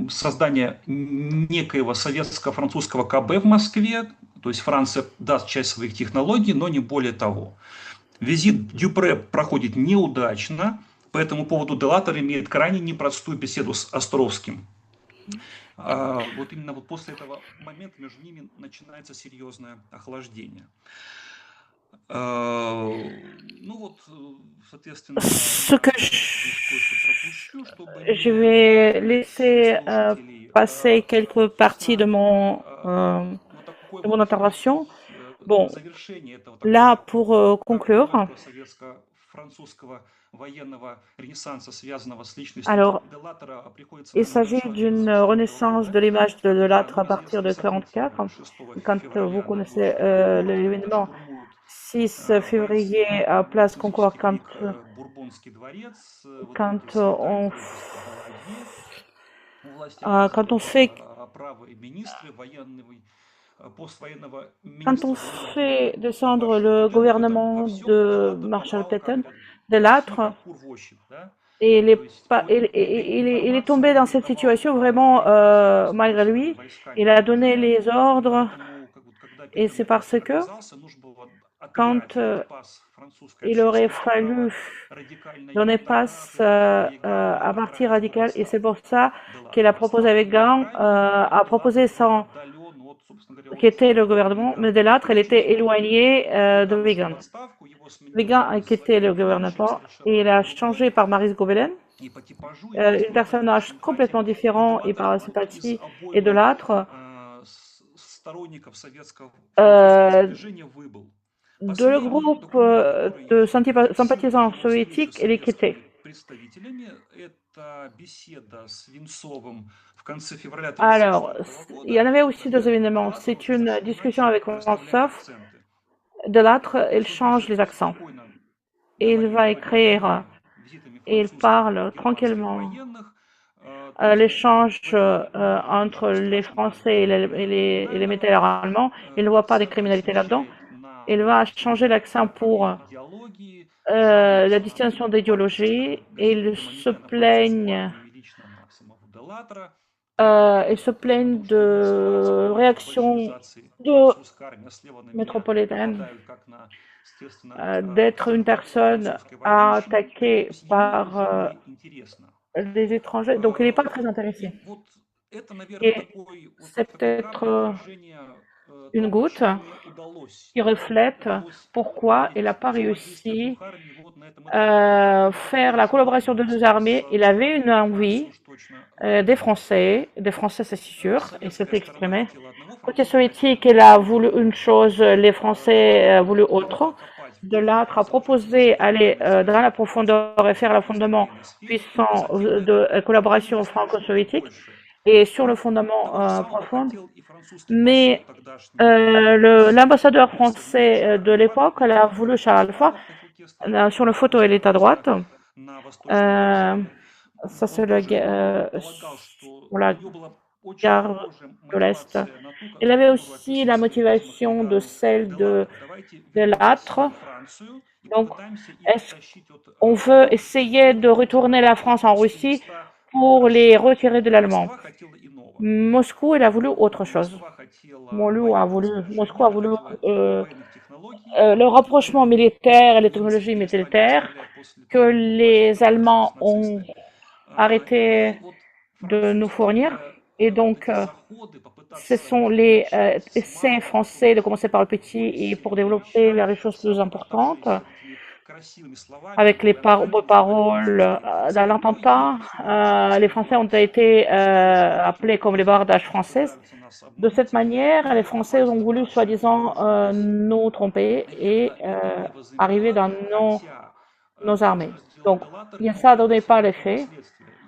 создания некоего советско-французского КБ в Москве. То есть Франция даст часть своих технологий, но не более того. Визит Дюпре проходит неудачно. По этому поводу Делатор имеет крайне непростую беседу с Островским. Вот именно вот после этого момента между ними начинается серьезное охлаждение. Ну вот, соответственно, Ce que je vais laisser passer quelques parties de mon intervention. Bon, là, pour conclure, alors, il s'agit d'une renaissance de l'image de Delattre à partir de 1944. Quand vous connaissez l'événement 6 février à Place Concorde, quand on fait descendre le gouvernement de Marshal Pétain, Delattre, et il est tombé dans cette situation vraiment malgré lui. Il a donné les ordres, et c'est parce que quand il aurait fallu donner passe à parti radical, et c'est pour ça qu'il a proposé avec Gand, a proposé son qui était le gouvernement, mais Delattre, elle était éloignée de Vigan. Vigan a quitté le gouvernement et il a changé par Maryse Gobelin, un personnage complètement différent et par la sympathie et Delattre. De le groupe de sympathisants soviétiques, il est quitté. Alors, il y en avait aussi deux événements. C'est une discussion avec Vensov. Delattre, il change les accents. Il va écrire, et il parle tranquillement. L'échange entre les Français et les militaires allemands, il ne voit pas de criminalité là-dedans. Il va changer l'accent pour la distinction d'idéologie et ils se plaignent de réactions métropolitaines, d'être une personne attaquée par des étrangers. Donc il n'est pas très intéressé. Et c'est peut-être une goutte qui reflète pourquoi il n'a pas réussi à faire la collaboration de deux armées. Il avait une envie des Français c'est sûr, et s'est exprimé. Côté soviétique, il a voulu une chose, les Français voulu autre. De l'autre, a proposé d'aller dans la profondeur et faire le fondement puissant de collaboration franco-soviétique et sur le fondement profond. Mais l'ambassadeur français de l'époque, elle a voulu Charles Alpha. Sur la photo, elle est à droite. Ça, c'est la gare de l'Est. Il avait aussi la motivation de celle de l'âtre. Donc, est-ce qu'on veut essayer de retourner la France en Russie pour les retirer de l'allemand? Moscou, il a voulu autre chose. Moscou a voulu le rapprochement militaire et les technologies militaires que les Allemands ont arrêté de nous fournir. Et donc, ce sont les essais français de commencer par le petit et pour développer les choses plus importantes avec les paroles dans l'attentat. Les Français ont été appelés comme les bardages françaises. De cette manière, les Français ont voulu soi-disant nous tromper et arriver dans nos armées. Donc, ça n'a donné pas l'effet.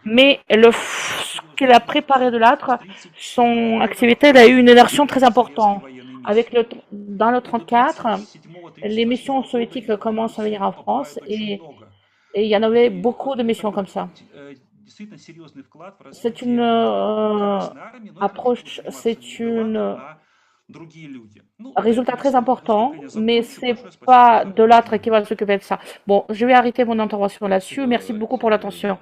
Mais ce qu'il a préparé de l'autre, son activité, il a eu une énergie très importante. Dans le 34, les missions soviétiques commencent à venir en France et il y en avait beaucoup de missions comme ça. C'est une approche, c'est un résultat très important, mais c'est pas de l'autre qui va s'occuper de ça. Bon, je vais arrêter mon intervention là-dessus. Merci beaucoup pour l'attention.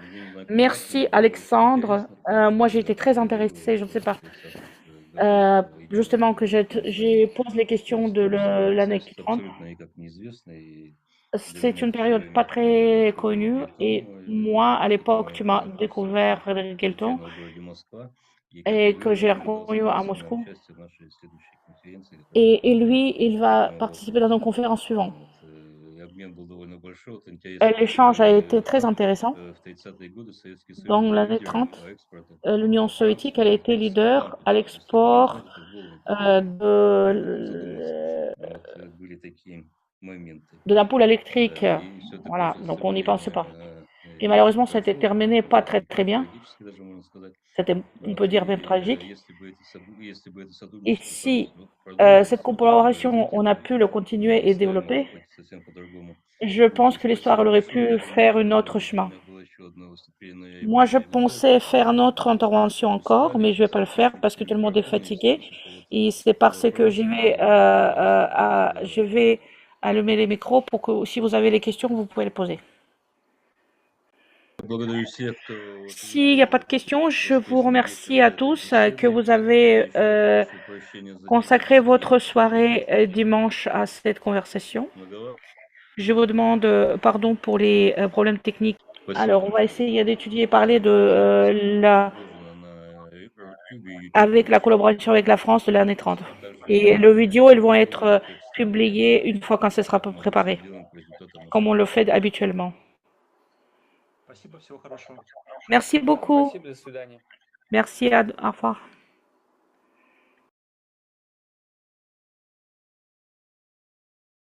Merci Alexandre. Moi, j'ai été très intéressée, je ne sais pas, justement que j'ai posé les questions de l'année 30. C'est une période pas très connue et moi, à l'époque, tu m'as découvert Frédéric Guelton et que j'ai reconnu à Moscou. Et lui, il va participer dans une conférence suivante. L'échange a été très intéressant. Dans l'année 30, l'Union soviétique, elle a été leader à l'export de l'ampoule électrique. Voilà, donc on n'y pensait pas. Et malheureusement, ça a été terminé pas très très bien. C'était, on peut dire, même tragique. Et si cette collaboration, on a pu le continuer et développer, je pense que l'histoire aurait pu faire un autre chemin. Moi, je pensais faire une autre intervention encore, mais je ne vais pas le faire parce que tout le monde est fatigué. Et c'est parce que je vais allumer les micros pour que si vous avez des questions, vous pouvez les poser. S'il n'y a pas de questions, je vous remercie à tous que vous avez consacré votre soirée dimanche à cette conversation. Je vous demande pardon pour les problèmes techniques. Alors, on va essayer d'étudier et parler de avec la collaboration avec la France de l'année 30. Et les vidéos, elles vont être publiées une fois quand ce sera préparé, comme on le fait habituellement. Merci beaucoup. Merci, au revoir.